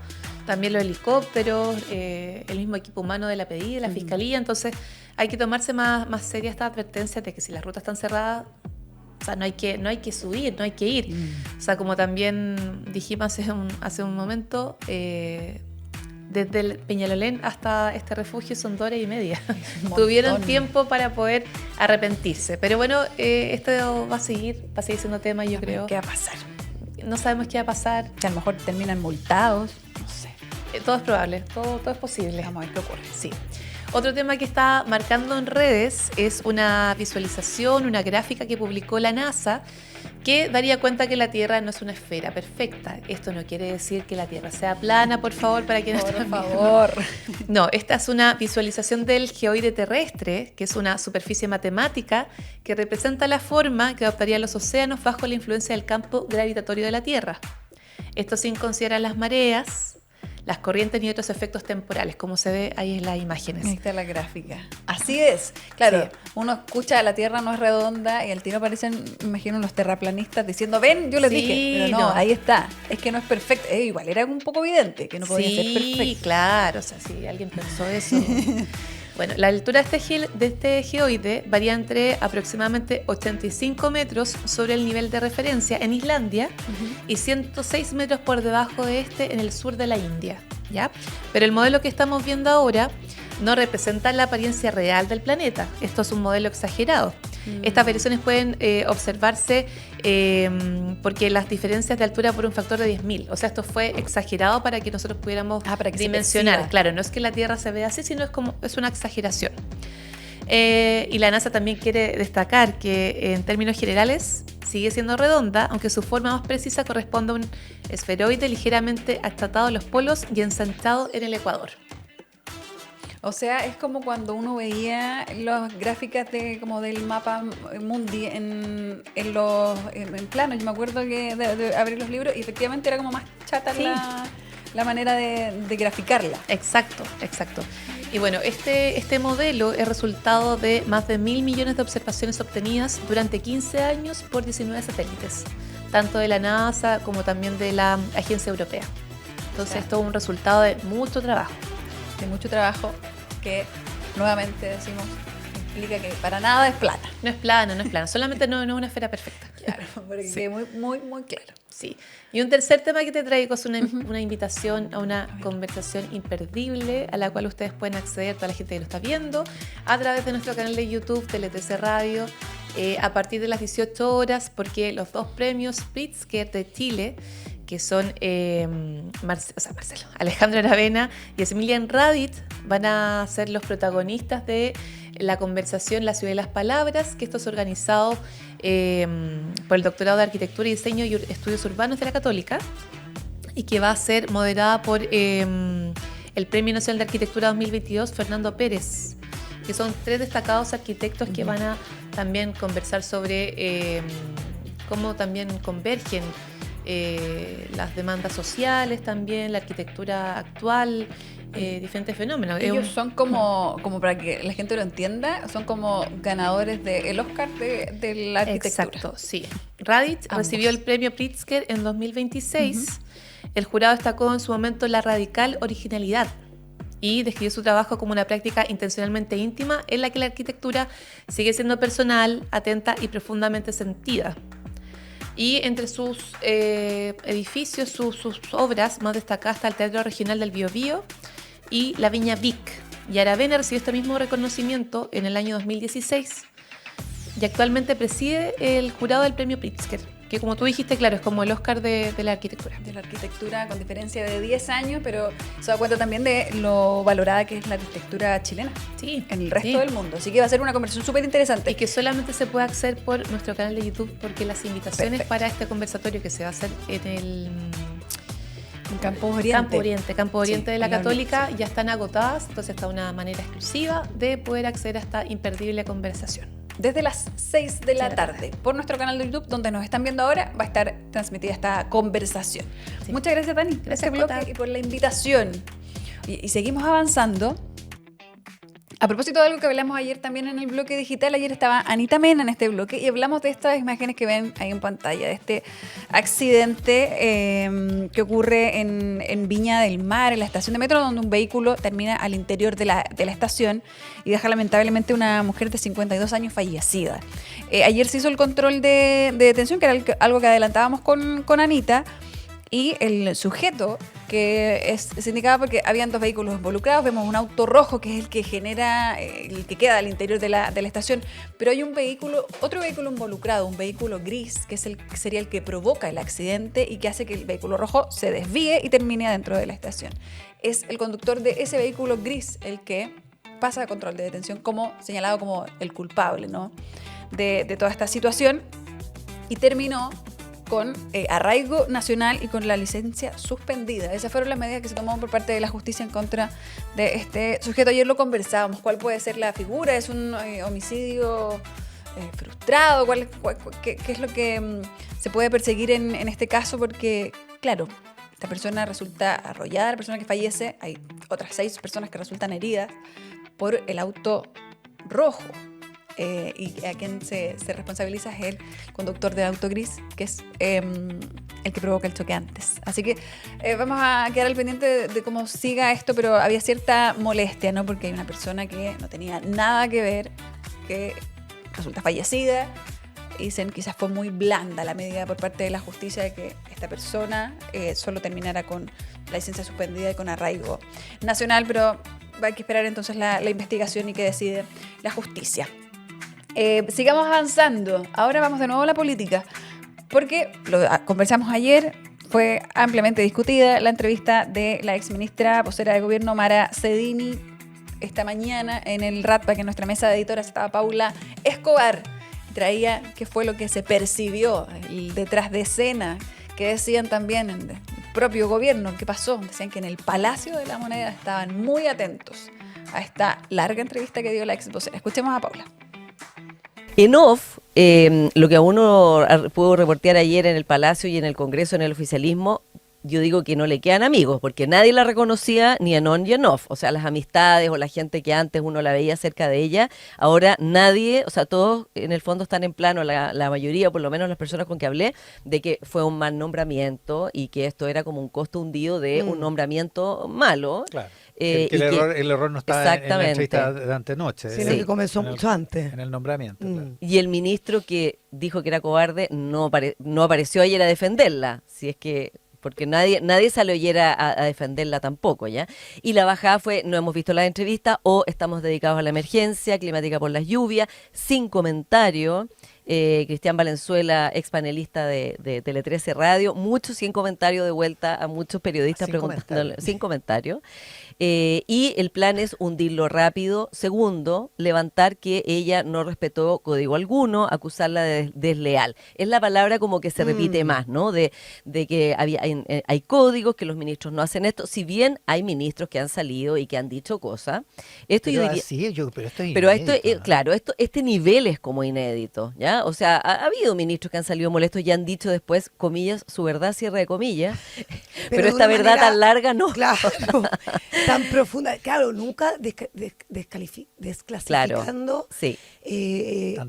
también los helicópteros, el mismo equipo humano de la PDI, de la Fiscalía. Entonces, hay que tomarse más seria esta advertencia de que si las rutas están cerradas, o sea, no hay que subir, no hay que ir. O sea, como también dijimos hace un momento, desde el Peñalolén hasta este refugio son 2 horas y media. Tuvieron tiempo para poder arrepentirse. Pero bueno, esto va a seguir siendo tema, yo creo. ¿Qué va a pasar? No sabemos qué va a pasar. Que a lo mejor terminan multados, no sé. Todo es probable, todo es posible. Vamos a ver qué ocurre. Sí. Otro tema que está marcando en redes es una visualización, una gráfica que publicó la NASA que daría cuenta que la Tierra no es una esfera perfecta. Esto no quiere decir que la Tierra sea plana, por favor, para quienes están viendo. Por favor. No, esta es una visualización del geoide terrestre, que es una superficie matemática que representa la forma que adoptarían los océanos bajo la influencia del campo gravitatorio de la Tierra. Esto sin considerar las mareas, las corrientes ni otros efectos temporales, como se ve ahí en las imágenes. Ahí está la gráfica. Así es. Claro, sí. Uno escucha la Tierra no es redonda y al tiro aparecen, me imagino, los terraplanistas diciendo, ven, yo les dije. Pero no, ahí está. Es que no es perfecto. Igual era un poco evidente que no podía ser perfecto. Sí, claro. O sea, si alguien pensó eso. Bueno, la altura de este geoide varía entre aproximadamente 85 metros sobre el nivel de referencia en Islandia y 106 metros por debajo de este en el sur de la India, ¿ya? Pero el modelo que estamos viendo ahora no representa la apariencia real del planeta. Esto es un modelo exagerado. Estas variaciones pueden observarse porque las diferencias de altura por un factor de 10.000. O sea, esto fue exagerado para que nosotros pudiéramos dimensionar. Claro, no es que la Tierra se vea así, sino es una exageración. Y la NASA también quiere destacar que en términos generales sigue siendo redonda, aunque su forma más precisa corresponde a un esferoide ligeramente achatado en los polos y ensanchado en el ecuador. O sea, es como cuando uno veía las gráficas como del mapa mundi en plano. Yo me acuerdo que de abrir los libros y efectivamente era como más chata la manera de graficarla. Exacto. Y bueno, este modelo es resultado de más de 1.000 millones de observaciones obtenidas durante 15 años por 19 satélites, tanto de la NASA como también de la Agencia Europea. Entonces, esto es un resultado de mucho trabajo. Que nuevamente decimos implica que para nada es plana. No es plana, solamente no es una esfera perfecta. Claro, porque sí. Muy claro. Sí. Y un tercer tema que te traigo es una invitación a una conversación imperdible a la cual ustedes pueden acceder, toda la gente que lo está viendo, a través de nuestro canal de YouTube, TLTC Radio, a partir de las 18 horas, porque los 2 premios Pritzker de Chile, que son Alejandro Aravena y Smilian Radit, van a ser los protagonistas de la conversación La Ciudad de las Palabras, que esto es organizado por el Doctorado de Arquitectura y Diseño y Estudios Urbanos de la Católica y que va a ser moderada por el Premio Nacional de Arquitectura 2022 Fernando Pérez, que son 3 destacados arquitectos que van a también conversar sobre cómo también convergen las demandas sociales también, la arquitectura actual, diferentes fenómenos. Ellos son como para que la gente lo entienda, son como ganadores del Oscar de la arquitectura. Exacto, sí. Raditz recibió el premio Pritzker en 2026. El jurado destacó en su momento la radical originalidad y describió su trabajo como una práctica intencionalmente íntima en la que la arquitectura sigue siendo personal, atenta y profundamente sentida. Y entre sus edificios, sus obras más destacadas está el Teatro Regional del Biobío y la Viña Vic. Y Aravena recibió este mismo reconocimiento en el año 2016 y actualmente preside el jurado del premio Pritzker, que como tú dijiste, claro, es como el Oscar de la arquitectura. De la arquitectura con diferencia de 10 años, pero se da cuenta también de lo valorada que es la arquitectura chilena en el resto del mundo. Así que va a ser una conversación súper interesante. Y que solamente se puede acceder por nuestro canal de YouTube, porque las invitaciones para este conversatorio que se va a hacer en el Campo Oriente. Campo Oriente de la Católica ya están agotadas, entonces está una manera exclusiva de poder acceder a esta imperdible conversación. Desde las 6 de la tarde, por nuestro canal de YouTube, donde nos están viendo ahora, va a estar transmitida esta conversación. Sí. Muchas gracias, Dani, por este bloque y por la invitación. Y seguimos avanzando. A propósito de algo que hablamos ayer también en el bloque digital, ayer estaba Anita Mena en este bloque y hablamos de estas imágenes que ven ahí en pantalla, de este accidente que ocurre en Viña del Mar, en la estación de metro, donde un vehículo termina al interior de la estación y deja lamentablemente una mujer de 52 años fallecida. Ayer se hizo el control de detención, que era algo que adelantábamos con Anita, y el sujeto que se indicaba porque habían 2 vehículos involucrados. Vemos un auto rojo que es el que genera, el que queda al interior de la estación, pero hay otro vehículo involucrado, un vehículo gris, que sería el que provoca el accidente y que hace que el vehículo rojo se desvíe y termine adentro de la estación. Es el conductor de ese vehículo gris el que pasa a control de detención como señalado como el culpable, ¿no?, de toda esta situación, y terminó con arraigo nacional y con la licencia suspendida. Esas fueron las medidas que se tomaron por parte de la justicia en contra de este sujeto. Ayer lo conversábamos. ¿Cuál puede ser la figura? ¿Es un homicidio frustrado? ¿Qué es lo que se puede perseguir en este caso? Porque, claro, esta persona resulta arrollada, la persona que fallece, hay otras 6 personas que resultan heridas por el auto rojo. Y a quien se responsabiliza es el conductor del auto gris, que es el que provoca el choque antes. Así que vamos a quedar al pendiente de cómo siga esto, pero había cierta molestia, ¿no?, porque hay una persona que no tenía nada que ver, que resulta fallecida. Dicen quizás fue muy blanda la medida por parte de la justicia de que esta persona solo terminara con la licencia suspendida y con arraigo nacional, pero hay que esperar entonces la investigación y que decide la justicia. Sigamos avanzando. Ahora vamos de nuevo a la política, porque lo conversamos ayer, fue ampliamente discutida la entrevista de la exministra vocera de gobierno Mara Cedini esta mañana en el RATPA, que en nuestra mesa de editoras estaba Paula Escobar. Traía qué fue lo que se percibió, el detrás de escena, que decían también en el propio gobierno, qué pasó. Decían que en el Palacio de la Moneda estaban muy atentos a esta larga entrevista que dio la ex vocera. Escuchemos a Paula. En off, lo que a uno pudo reportear ayer en el Palacio y en el Congreso, en el oficialismo, yo digo que no le quedan amigos, porque nadie la reconocía ni en on ni en off. O sea, las amistades o la gente que antes uno la veía cerca de ella, ahora nadie, o sea, todos en el fondo están en plano, la mayoría, por lo menos las personas con que hablé, de que fue un mal nombramiento y que esto era como un costo hundido de un nombramiento malo. Claro. El error no está en la entrevista de antenoche. Sino que comenzó mucho antes. En el nombramiento. Claro. Y el ministro que dijo que era cobarde no apareció ayer a defenderla, si es que porque nadie salió ayer a defenderla tampoco, ¿ya? Y la bajada fue, no hemos visto la entrevista, o estamos dedicados a la emergencia climática por las lluvias, sin comentario. Cristian Valenzuela, ex panelista de Tele 13 Radio, muchos sin comentario de vuelta a muchos periodistas preguntándole, sin comentario. Y el plan es hundirlo rápido. Segundo, levantar que ella no respetó código alguno, acusarla de desleal. Es la palabra como que se repite más, ¿no? De que hay códigos, que los ministros no hacen esto. Si bien hay ministros que han salido y que han dicho cosas, esto yo diría... Pero esto, claro, este nivel es como inédito, ¿ya? O sea, ha habido ministros que han salido molestos y han dicho después, comillas, su verdad, cierre de comillas, pero esta verdad manera, tan larga no. Claro, tan profunda. Claro, nunca desclasificando. Claro, sí.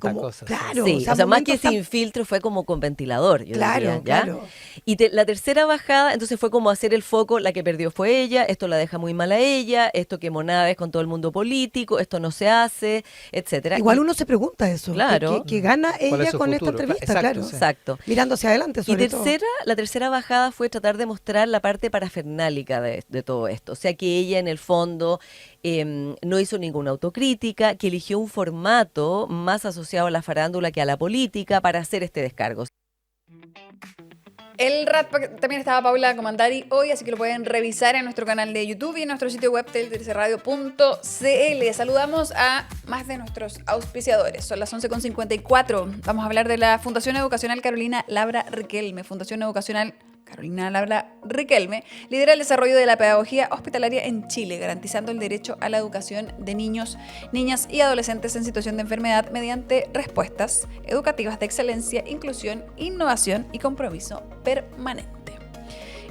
Como, cosas. Claro, sí, o sea, más que sin filtro fue como con ventilador, yo diría, ¿ya? Claro. Y la tercera bajada, entonces fue como hacer el foco, la que perdió fue ella, esto la deja muy mal a ella, esto quemó naves con todo el mundo político, esto no se hace, etcétera. Igual uno se pregunta eso. Claro. Que gana ella con esta entrevista, claro. Exacto. Mirando hacia adelante, sobre todo. La tercera bajada fue tratar de mostrar la parte parafernálica de todo esto. O sea, que ella en el fondo no hizo ninguna autocrítica, que eligió un formato más asociado a la farándula que a la política para hacer este descargo. El RAT también estaba Paula Comandari hoy, así que lo pueden revisar en nuestro canal de YouTube y en nuestro sitio web teltercerradio.cl. Saludamos a más de nuestros auspiciadores. Son las 11:54. Vamos a hablar de la Fundación Educacional Carolina Labra Riquelme. Fundación Educacional Carolina Labra Riquelme lidera el desarrollo de la pedagogía hospitalaria en Chile, garantizando el derecho a la educación de niños, niñas y adolescentes en situación de enfermedad mediante respuestas educativas de excelencia, inclusión, innovación y compromiso permanente.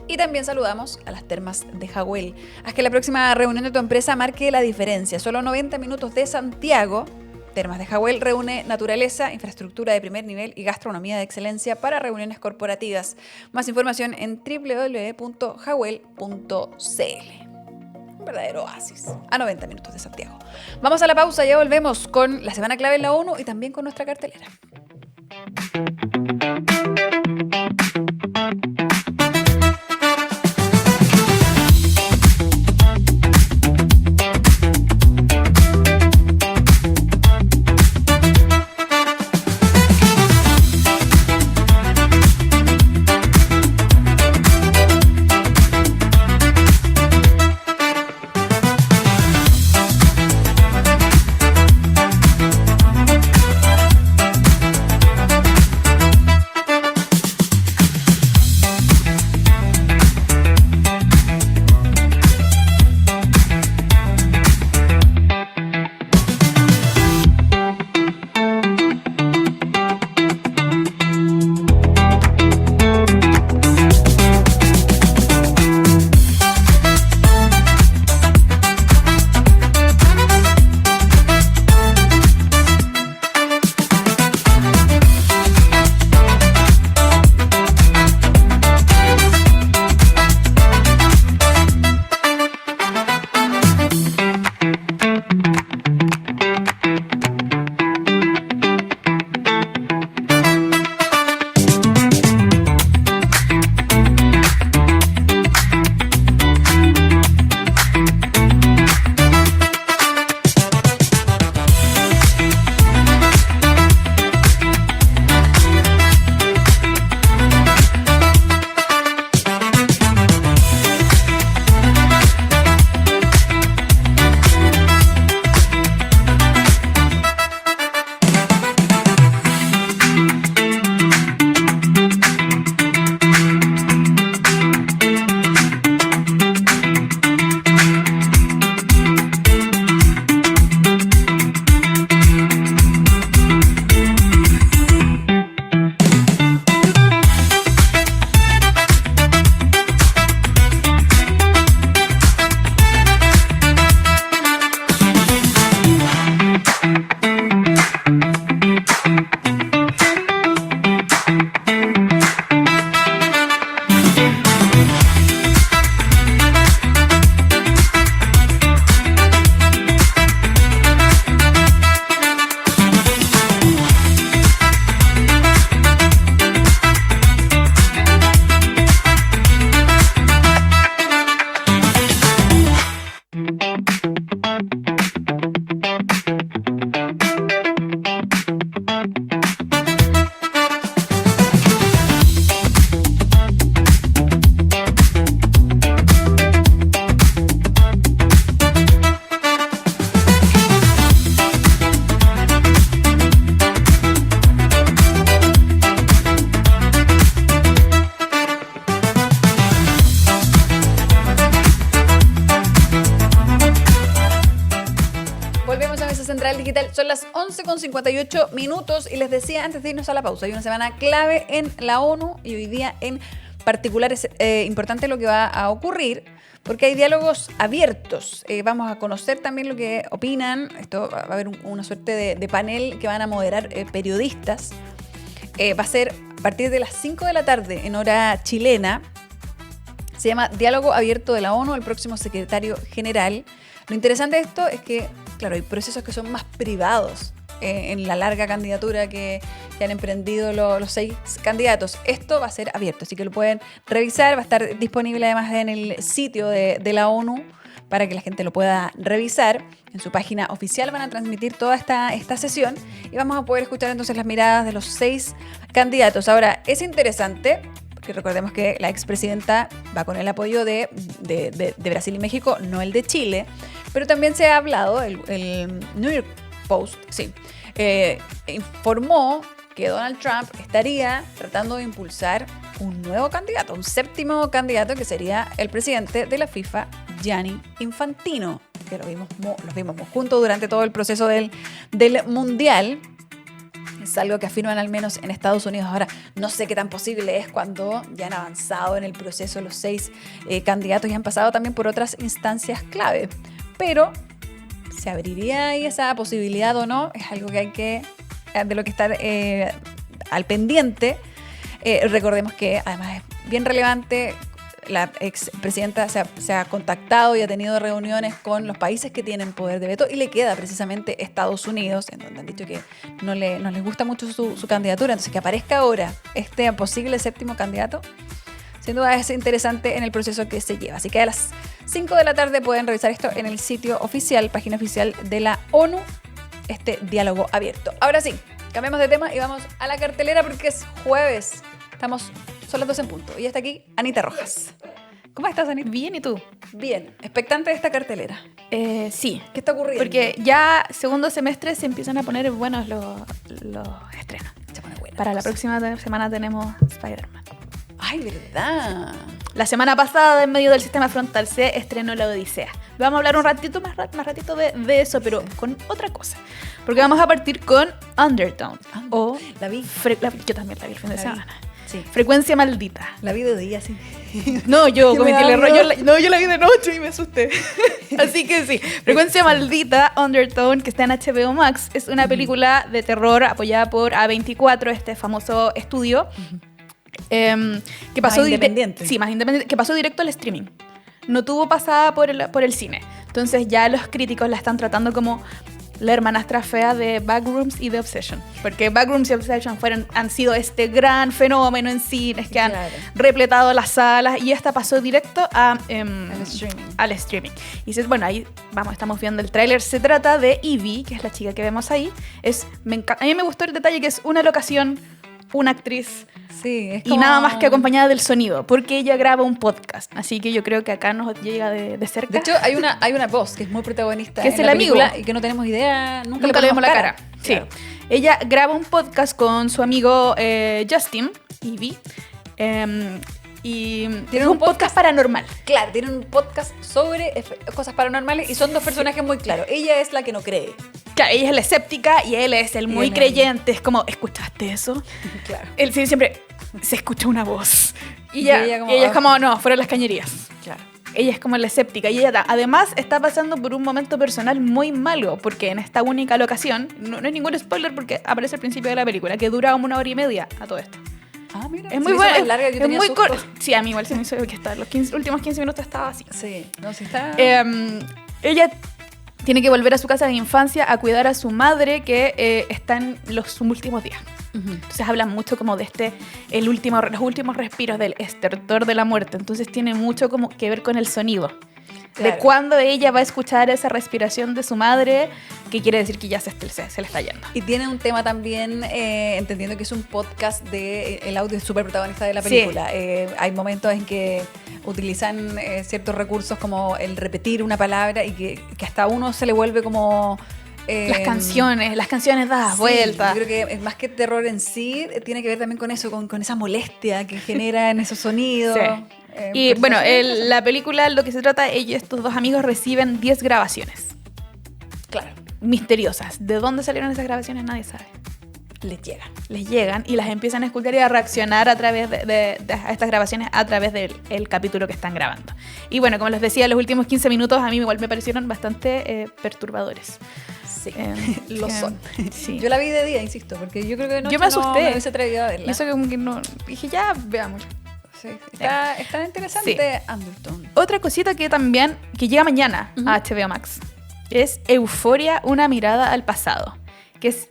Y también saludamos a las termas de Jagüel. Haz que la próxima reunión de tu empresa marque la diferencia. Solo 90 minutos de Santiago. Termas de Jagüel reúne naturaleza, infraestructura de primer nivel y gastronomía de excelencia para reuniones corporativas. Más información en www.jagüel.cl. Un verdadero oasis a 90 minutos de Santiago. Vamos a la pausa, ya volvemos con la Semana Clave en la ONU y también con nuestra cartelera. Volvemos a Mesa Central Digital. Son las 11:58 minutos y les decía antes de irnos a la pausa, hay una semana clave en la ONU y hoy día en particular es importante lo que va a ocurrir porque hay diálogos abiertos. Vamos a conocer también lo que opinan. Esto va a haber una suerte de panel que van a moderar periodistas. Va a ser a partir de las 5 de la tarde en hora chilena. Se llama Diálogo Abierto de la ONU, el próximo secretario general. Lo interesante de esto es que, claro, hay procesos que son más privados en la larga candidatura que han emprendido los 6 candidatos. Esto va a ser abierto, así que lo pueden revisar. Va a estar disponible además en el sitio de la ONU para que la gente lo pueda revisar. En su página oficial van a transmitir toda esta sesión y vamos a poder escuchar entonces las miradas de los 6 candidatos. Ahora, es interesante, porque recordemos que la expresidenta va con el apoyo de Brasil y México, no el de Chile, pero también se ha hablado, el New York Post, sí, informó que Donald Trump estaría tratando de impulsar un nuevo candidato, un 7º candidato que sería el presidente de la FIFA, Gianni Infantino, que los vimos juntos durante todo el proceso del Mundial. Es algo que afirman al menos en Estados Unidos. Ahora, no sé qué tan posible es cuando ya han avanzado en el proceso los 6 candidatos y han pasado también por otras instancias clave. Pero, ¿se abriría ahí esa posibilidad o no? Es algo que hay que, de lo que estar al pendiente. Recordemos que además es bien relevante. La expresidenta se ha contactado y ha tenido reuniones con los países que tienen poder de veto y le queda precisamente Estados Unidos, en donde han dicho que no les gusta mucho su candidatura. Entonces, que aparezca ahora este posible 7º candidato, sin duda es interesante en el proceso que se lleva. Así que a las 5 de la tarde pueden revisar esto en el sitio oficial, página oficial de la ONU, este diálogo abierto. Ahora sí, cambiamos de tema y vamos a la cartelera porque es jueves. Son las 12 en punto. Y está aquí Anita Rojas. ¿Cómo estás, Anita? Bien, ¿y tú? Bien. ¿Expectante de esta cartelera? Sí. ¿Qué está ocurriendo? Porque ya segundo semestre se empiezan a poner buenos los estrenos. Se pone bueno. Para la próxima semana tenemos Spider-Man. ¡Ay, verdad! La semana pasada, en medio del sistema frontal, se estrenó La Odisea. Vamos a hablar un ratito más ratito de eso, pero con otra cosa. Porque vamos a partir con Undertone. O la vi. Yo también la vi el fin de semana. Sí. Frecuencia Maldita. La vi de día, sí. No, yo cometí el error. Yo la vi de noche y me asusté. Así que sí. Frecuencia Maldita, Undertone, que está en HBO Max. Es una película de terror apoyada por A24, este famoso estudio. Que pasó más independiente. Más independiente. Que pasó directo al streaming. No tuvo pasada por el cine. Entonces ya los críticos la están tratando como la hermanastra fea de Backrooms y de Obsession. Porque Backrooms y Obsession han sido este gran fenómeno en cines que han repletado las salas y esta pasó directo al streaming. Y dices, bueno, ahí estamos viendo el tráiler. Se trata de Evie, que es la chica que vemos ahí. A mí me gustó el detalle que es una locación, una actriz. Sí, es y nada más que acompañada del sonido, porque ella graba un podcast, así que yo creo que acá nos llega de cerca. De hecho, hay una voz que es muy protagonista, que es el amigo y que no tenemos idea, nunca le vemos la cara. Sí. Claro. Ella graba un podcast con su amigo Justin, Evie, y tienen un podcast paranormal. Claro, tienen un podcast sobre cosas paranormales y son 2 personajes muy claros. Ella es la que no cree. Claro, ella es la escéptica y él es el muy creyente. Es como, ¿escuchaste eso? Claro. Él siempre se escucha una voz. Y ella es como, no, fueron las cañerías. Claro. Ella es como la escéptica y ella además está pasando por un momento personal muy malo porque en esta única locación, no es ningún spoiler porque aparece al principio de la película, que dura como 1 hora y media a todo esto. Ah, mira. Es muy buena. Es muy corta. corto. Sí, a mí igual se me hizo que los últimos 15 minutos estaba así. Sí, no, sí está. Ella tiene que volver a su casa de infancia a cuidar a su madre que está en sus últimos días. Entonces hablan mucho como de los últimos respiros del estertor de la muerte. Entonces tiene mucho como que ver con el sonido. Claro. De cuando ella va a escuchar esa respiración de su madre, que quiere decir que ya se le está yendo. Y tiene un tema también, entendiendo que es un podcast de el audio es súper protagonista de la película. Sí. Hay momentos en que utilizan ciertos recursos como el repetir una palabra y que hasta a uno se le vuelve como... las canciones dadas vueltas. Yo creo que más que terror en sí, tiene que ver también con eso, con esa molestia que genera en esos sonidos. Sí. Y bueno, la película, lo que se trata, estos 2 amigos reciben 10 grabaciones. Claro. misteriosas. ¿De dónde salieron esas grabaciones? Nadie sabe. Les llegan y las empiezan a escuchar y a reaccionar a través de a estas grabaciones a través del capítulo que están grabando. Y bueno, como les decía, los últimos 15 minutos a mí igual me parecieron bastante perturbadores. Sí, lo son. Sí. Yo la vi de día, insisto, porque yo creo que yo me asusté. No me hubiese atrevido a verla. Y eso como que no... Dije, ya, veamos. Sí, está interesante, sí. Undertone. Otra cosita que también, que llega mañana a HBO Max, es Euforia, una mirada al pasado, que es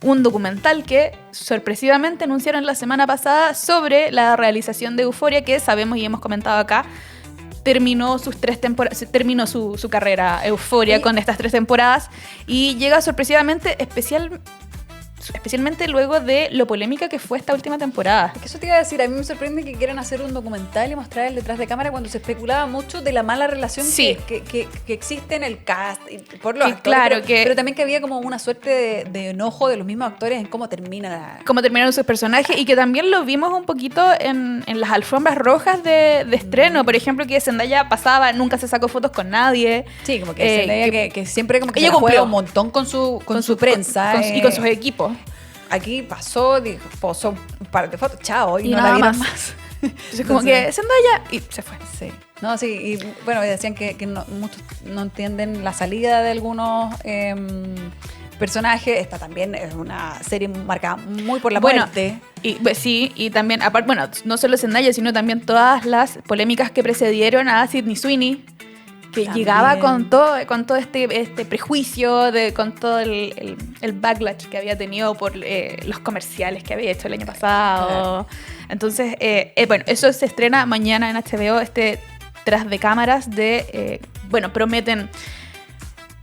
un documental que sorpresivamente anunciaron la semana pasada sobre la realización de Euforia, que sabemos y hemos comentado acá, terminó su carrera Euforia con estas 3 temporadas y llega sorpresivamente, especialmente luego de lo polémica que fue esta última temporada. Es que eso te iba a decir, a mí me sorprende que quieran hacer un documental y mostrar el detrás de cámara cuando se especulaba mucho de la mala relación que existe en el cast y por los actores, claro, pero también que había como una suerte de enojo de los mismos actores en cómo terminaron sus personajes y que también lo vimos un poquito en las alfombras rojas de estreno, por ejemplo, que Zendaya pasaba, nunca se sacó fotos con nadie. Sí, como que Zendaya que siempre como que ella juega un montón con su prensa y con sus equipos. Aquí posó un par de fotos, chao, y no nada la vieron más. Entonces como que Zendaya y se fue. Sí. No, sí, y bueno, decían que muchos no entienden la salida de algunos personajes. Esta también es una serie marcada muy por la muerte. Y pues, sí, y también, aparte, bueno, no solo Zendaya, sino también todas las polémicas que precedieron a Sydney Sweeney, que también llegaba con todo este prejuicio, con todo el backlash que había tenido por los comerciales que había hecho el año pasado. Claro. Entonces, bueno, eso se estrena mañana en HBO, tras de cámaras prometen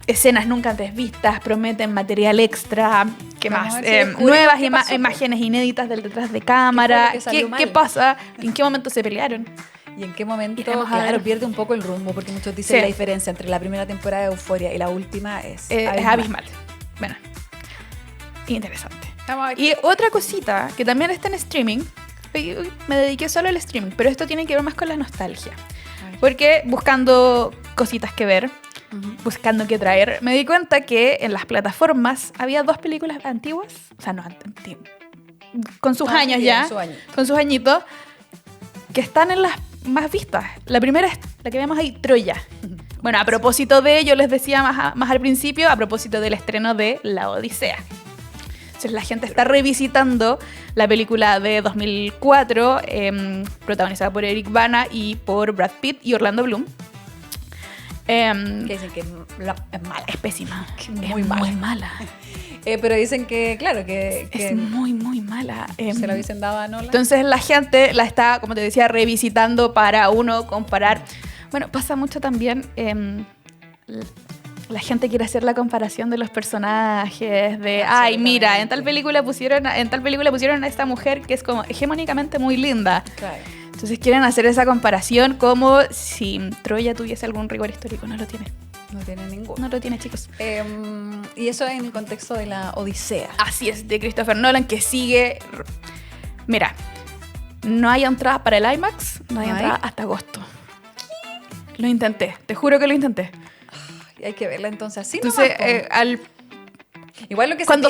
escenas nunca antes vistas, prometen material extra, ¿qué más? Nuevas imágenes inéditas del detrás de cámara. ¿Qué pasa? ¿En qué momento se pelearon? Y en qué momento, claro, pierde un poco el rumbo, porque muchos dicen la diferencia entre la primera temporada de Euforia y la última es abismal. Bueno, interesante. Y otra cosita que también está en streaming, me dediqué solo al streaming, pero esto tiene que ver más con la nostalgia. Porque buscando cositas que ver, buscando qué traer, me di cuenta que en las plataformas había 2 películas antiguas, o sea, no antiguas, con sus años ya, con sus añitos, que están en las más vistas. La primera es la que vemos ahí, Troya. Bueno, a propósito de, yo les decía más al principio, a propósito del estreno de La Odisea. Entonces la gente está revisitando la película de 2004, protagonizada por Eric Bana y por Brad Pitt y Orlando Bloom. Que dicen que es mala. Es pésima. Es muy mala. Pero dicen que, claro, que es muy, muy mala. Se lo hubiesen dado a Nolan. Entonces la gente la está, como te decía, revisitando para uno comparar. Bueno, pasa mucho también. La gente quiere hacer la comparación de los personajes, de ay, mira, en tal película pusieron a esta mujer que es como hegemónicamente muy linda. Claro. Entonces quieren hacer esa comparación como si Troya tuviese algún rigor histórico. No lo tiene. No tiene ninguno. No lo tiene, chicos. Y eso en el contexto de La Odisea. Así es, de Christopher Nolan, que sigue... Mira, no hay entrada para el IMAX, no hay entrada hasta agosto. ¿Qué? Lo intenté, te juro que lo intenté. Hay que verla entonces así. Entonces, igual lo que cuando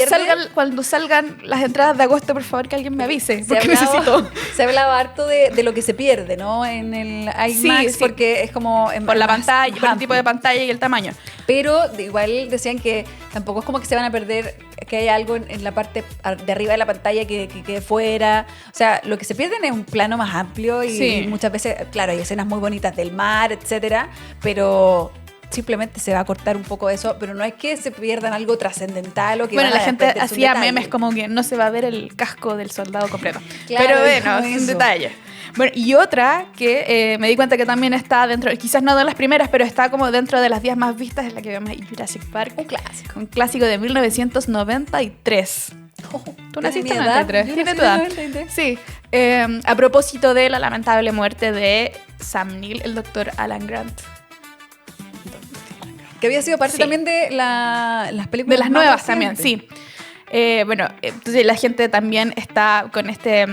salgan las entradas de agosto, por favor, que alguien me avise, porque necesito. Se hablaba harto de lo que se pierde, ¿no? En el IMAX, sí, porque es como por la pantalla, por el tipo de pantalla y el tamaño. Pero igual decían que tampoco es como que se van a perder, que hay algo en la parte de arriba de la pantalla que quede fuera. O sea, lo que se pierden es un plano más amplio y muchas veces, claro, hay escenas muy bonitas del mar, etcétera, pero simplemente se va a cortar un poco eso, pero no es que se pierdan algo trascendental o que la gente hacía memes como que no se va a ver el casco del soldado completo. Claro, pero bueno, es un detalle. Bueno, y otra que me di cuenta que también está dentro, quizás no de las primeras, pero está como dentro de las 10 más vistas, es la que vemos ahí, Jurassic Park. Un clásico de 1993. ¿Tú naciste en 93? ¿Tiene tu edad? Sí. A propósito de la lamentable muerte de Sam Neill, el doctor Alan Grant. Que había sido parte también de las películas. De las nuevas también, sí. Bueno, entonces la gente también está con este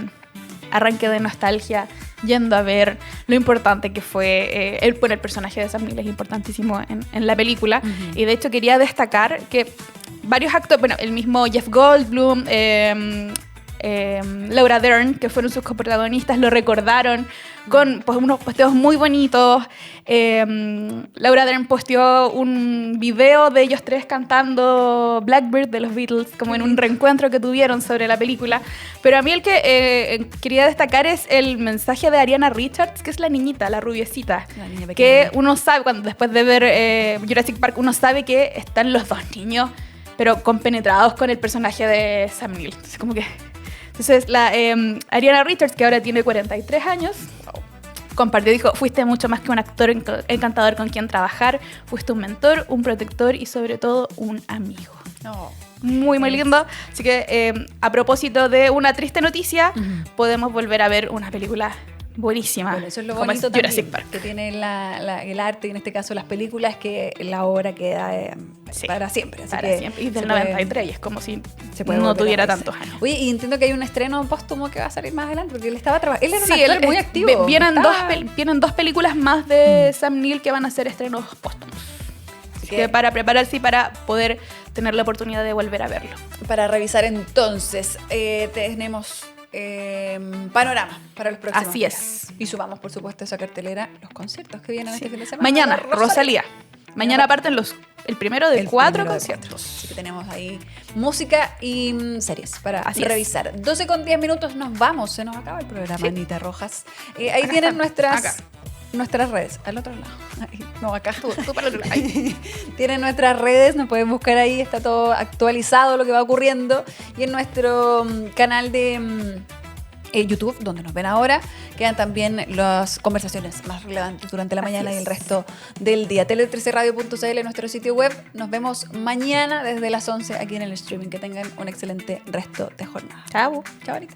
arranque de nostalgia yendo a ver lo importante que fue el personaje de Sam Neill es importantísimo en la película. Y de hecho quería destacar que varios actores, bueno, el mismo Jeff Goldblum, Laura Dern, que fueron sus coprotagonistas, lo recordaron con pues, unos posteos muy bonitos. Laura Dern posteó un video de ellos tres cantando Blackbird de los Beatles, como en un reencuentro que tuvieron sobre la película. Pero a mí el que quería destacar es el mensaje de Ariana Richards, que es la niñita, la rubiecita, que uno sabe, después de ver Jurassic Park, uno sabe que están los dos niños, pero compenetrados con el personaje de Sam Neill. Entonces, como que... Entonces, Ariana Richards, que ahora tiene 43 años, compartió, dijo, fuiste mucho más que un actor encantador con quien trabajar, fuiste un mentor, un protector y sobre todo un amigo. Muy, muy lindo. Así que a propósito de una triste noticia, podemos volver a ver una película buenísima. Bueno, eso es lo como bonito es Jurassic también, Park. que tiene el arte, y en este caso las películas, que la obra queda para siempre. Así Para que siempre. Y del se 93, y es como si puede no volver tuviera a verse. tantos años. Oye, y entiendo que hay un estreno póstumo que va a salir más adelante, porque él estaba trabajando. Él era un Sí, actor muy activo. Vienen dos películas más de Sam Neill que van a ser estrenos póstumos. Así que para prepararse y para poder tener la oportunidad de volver a verlo. Para revisar entonces, tenemos panorama para los próximos Así días. es. Y subamos, por supuesto, a esa cartelera los conciertos que vienen este fin de semana. Mañana, Rosalía. Mañana parten el primero de 4 conciertos. Así que tenemos ahí música y series para revisar. 12:10 nos vamos. Se nos acaba el programa, Anita Rojas. Ahí tienen nuestras redes. Al otro lado. Ahí, no, acá. Tú para el otro lado. Tienen nuestras redes. Nos pueden buscar ahí. Está todo actualizado lo que va ocurriendo. Y en nuestro canal de YouTube, donde nos ven ahora, quedan también las conversaciones más relevantes durante la mañana y el resto del día. Tele13radio.cl, nuestro sitio web. Nos vemos mañana desde las 11 aquí en el streaming. Que tengan un excelente resto de jornada. Chao. Chao, Anita.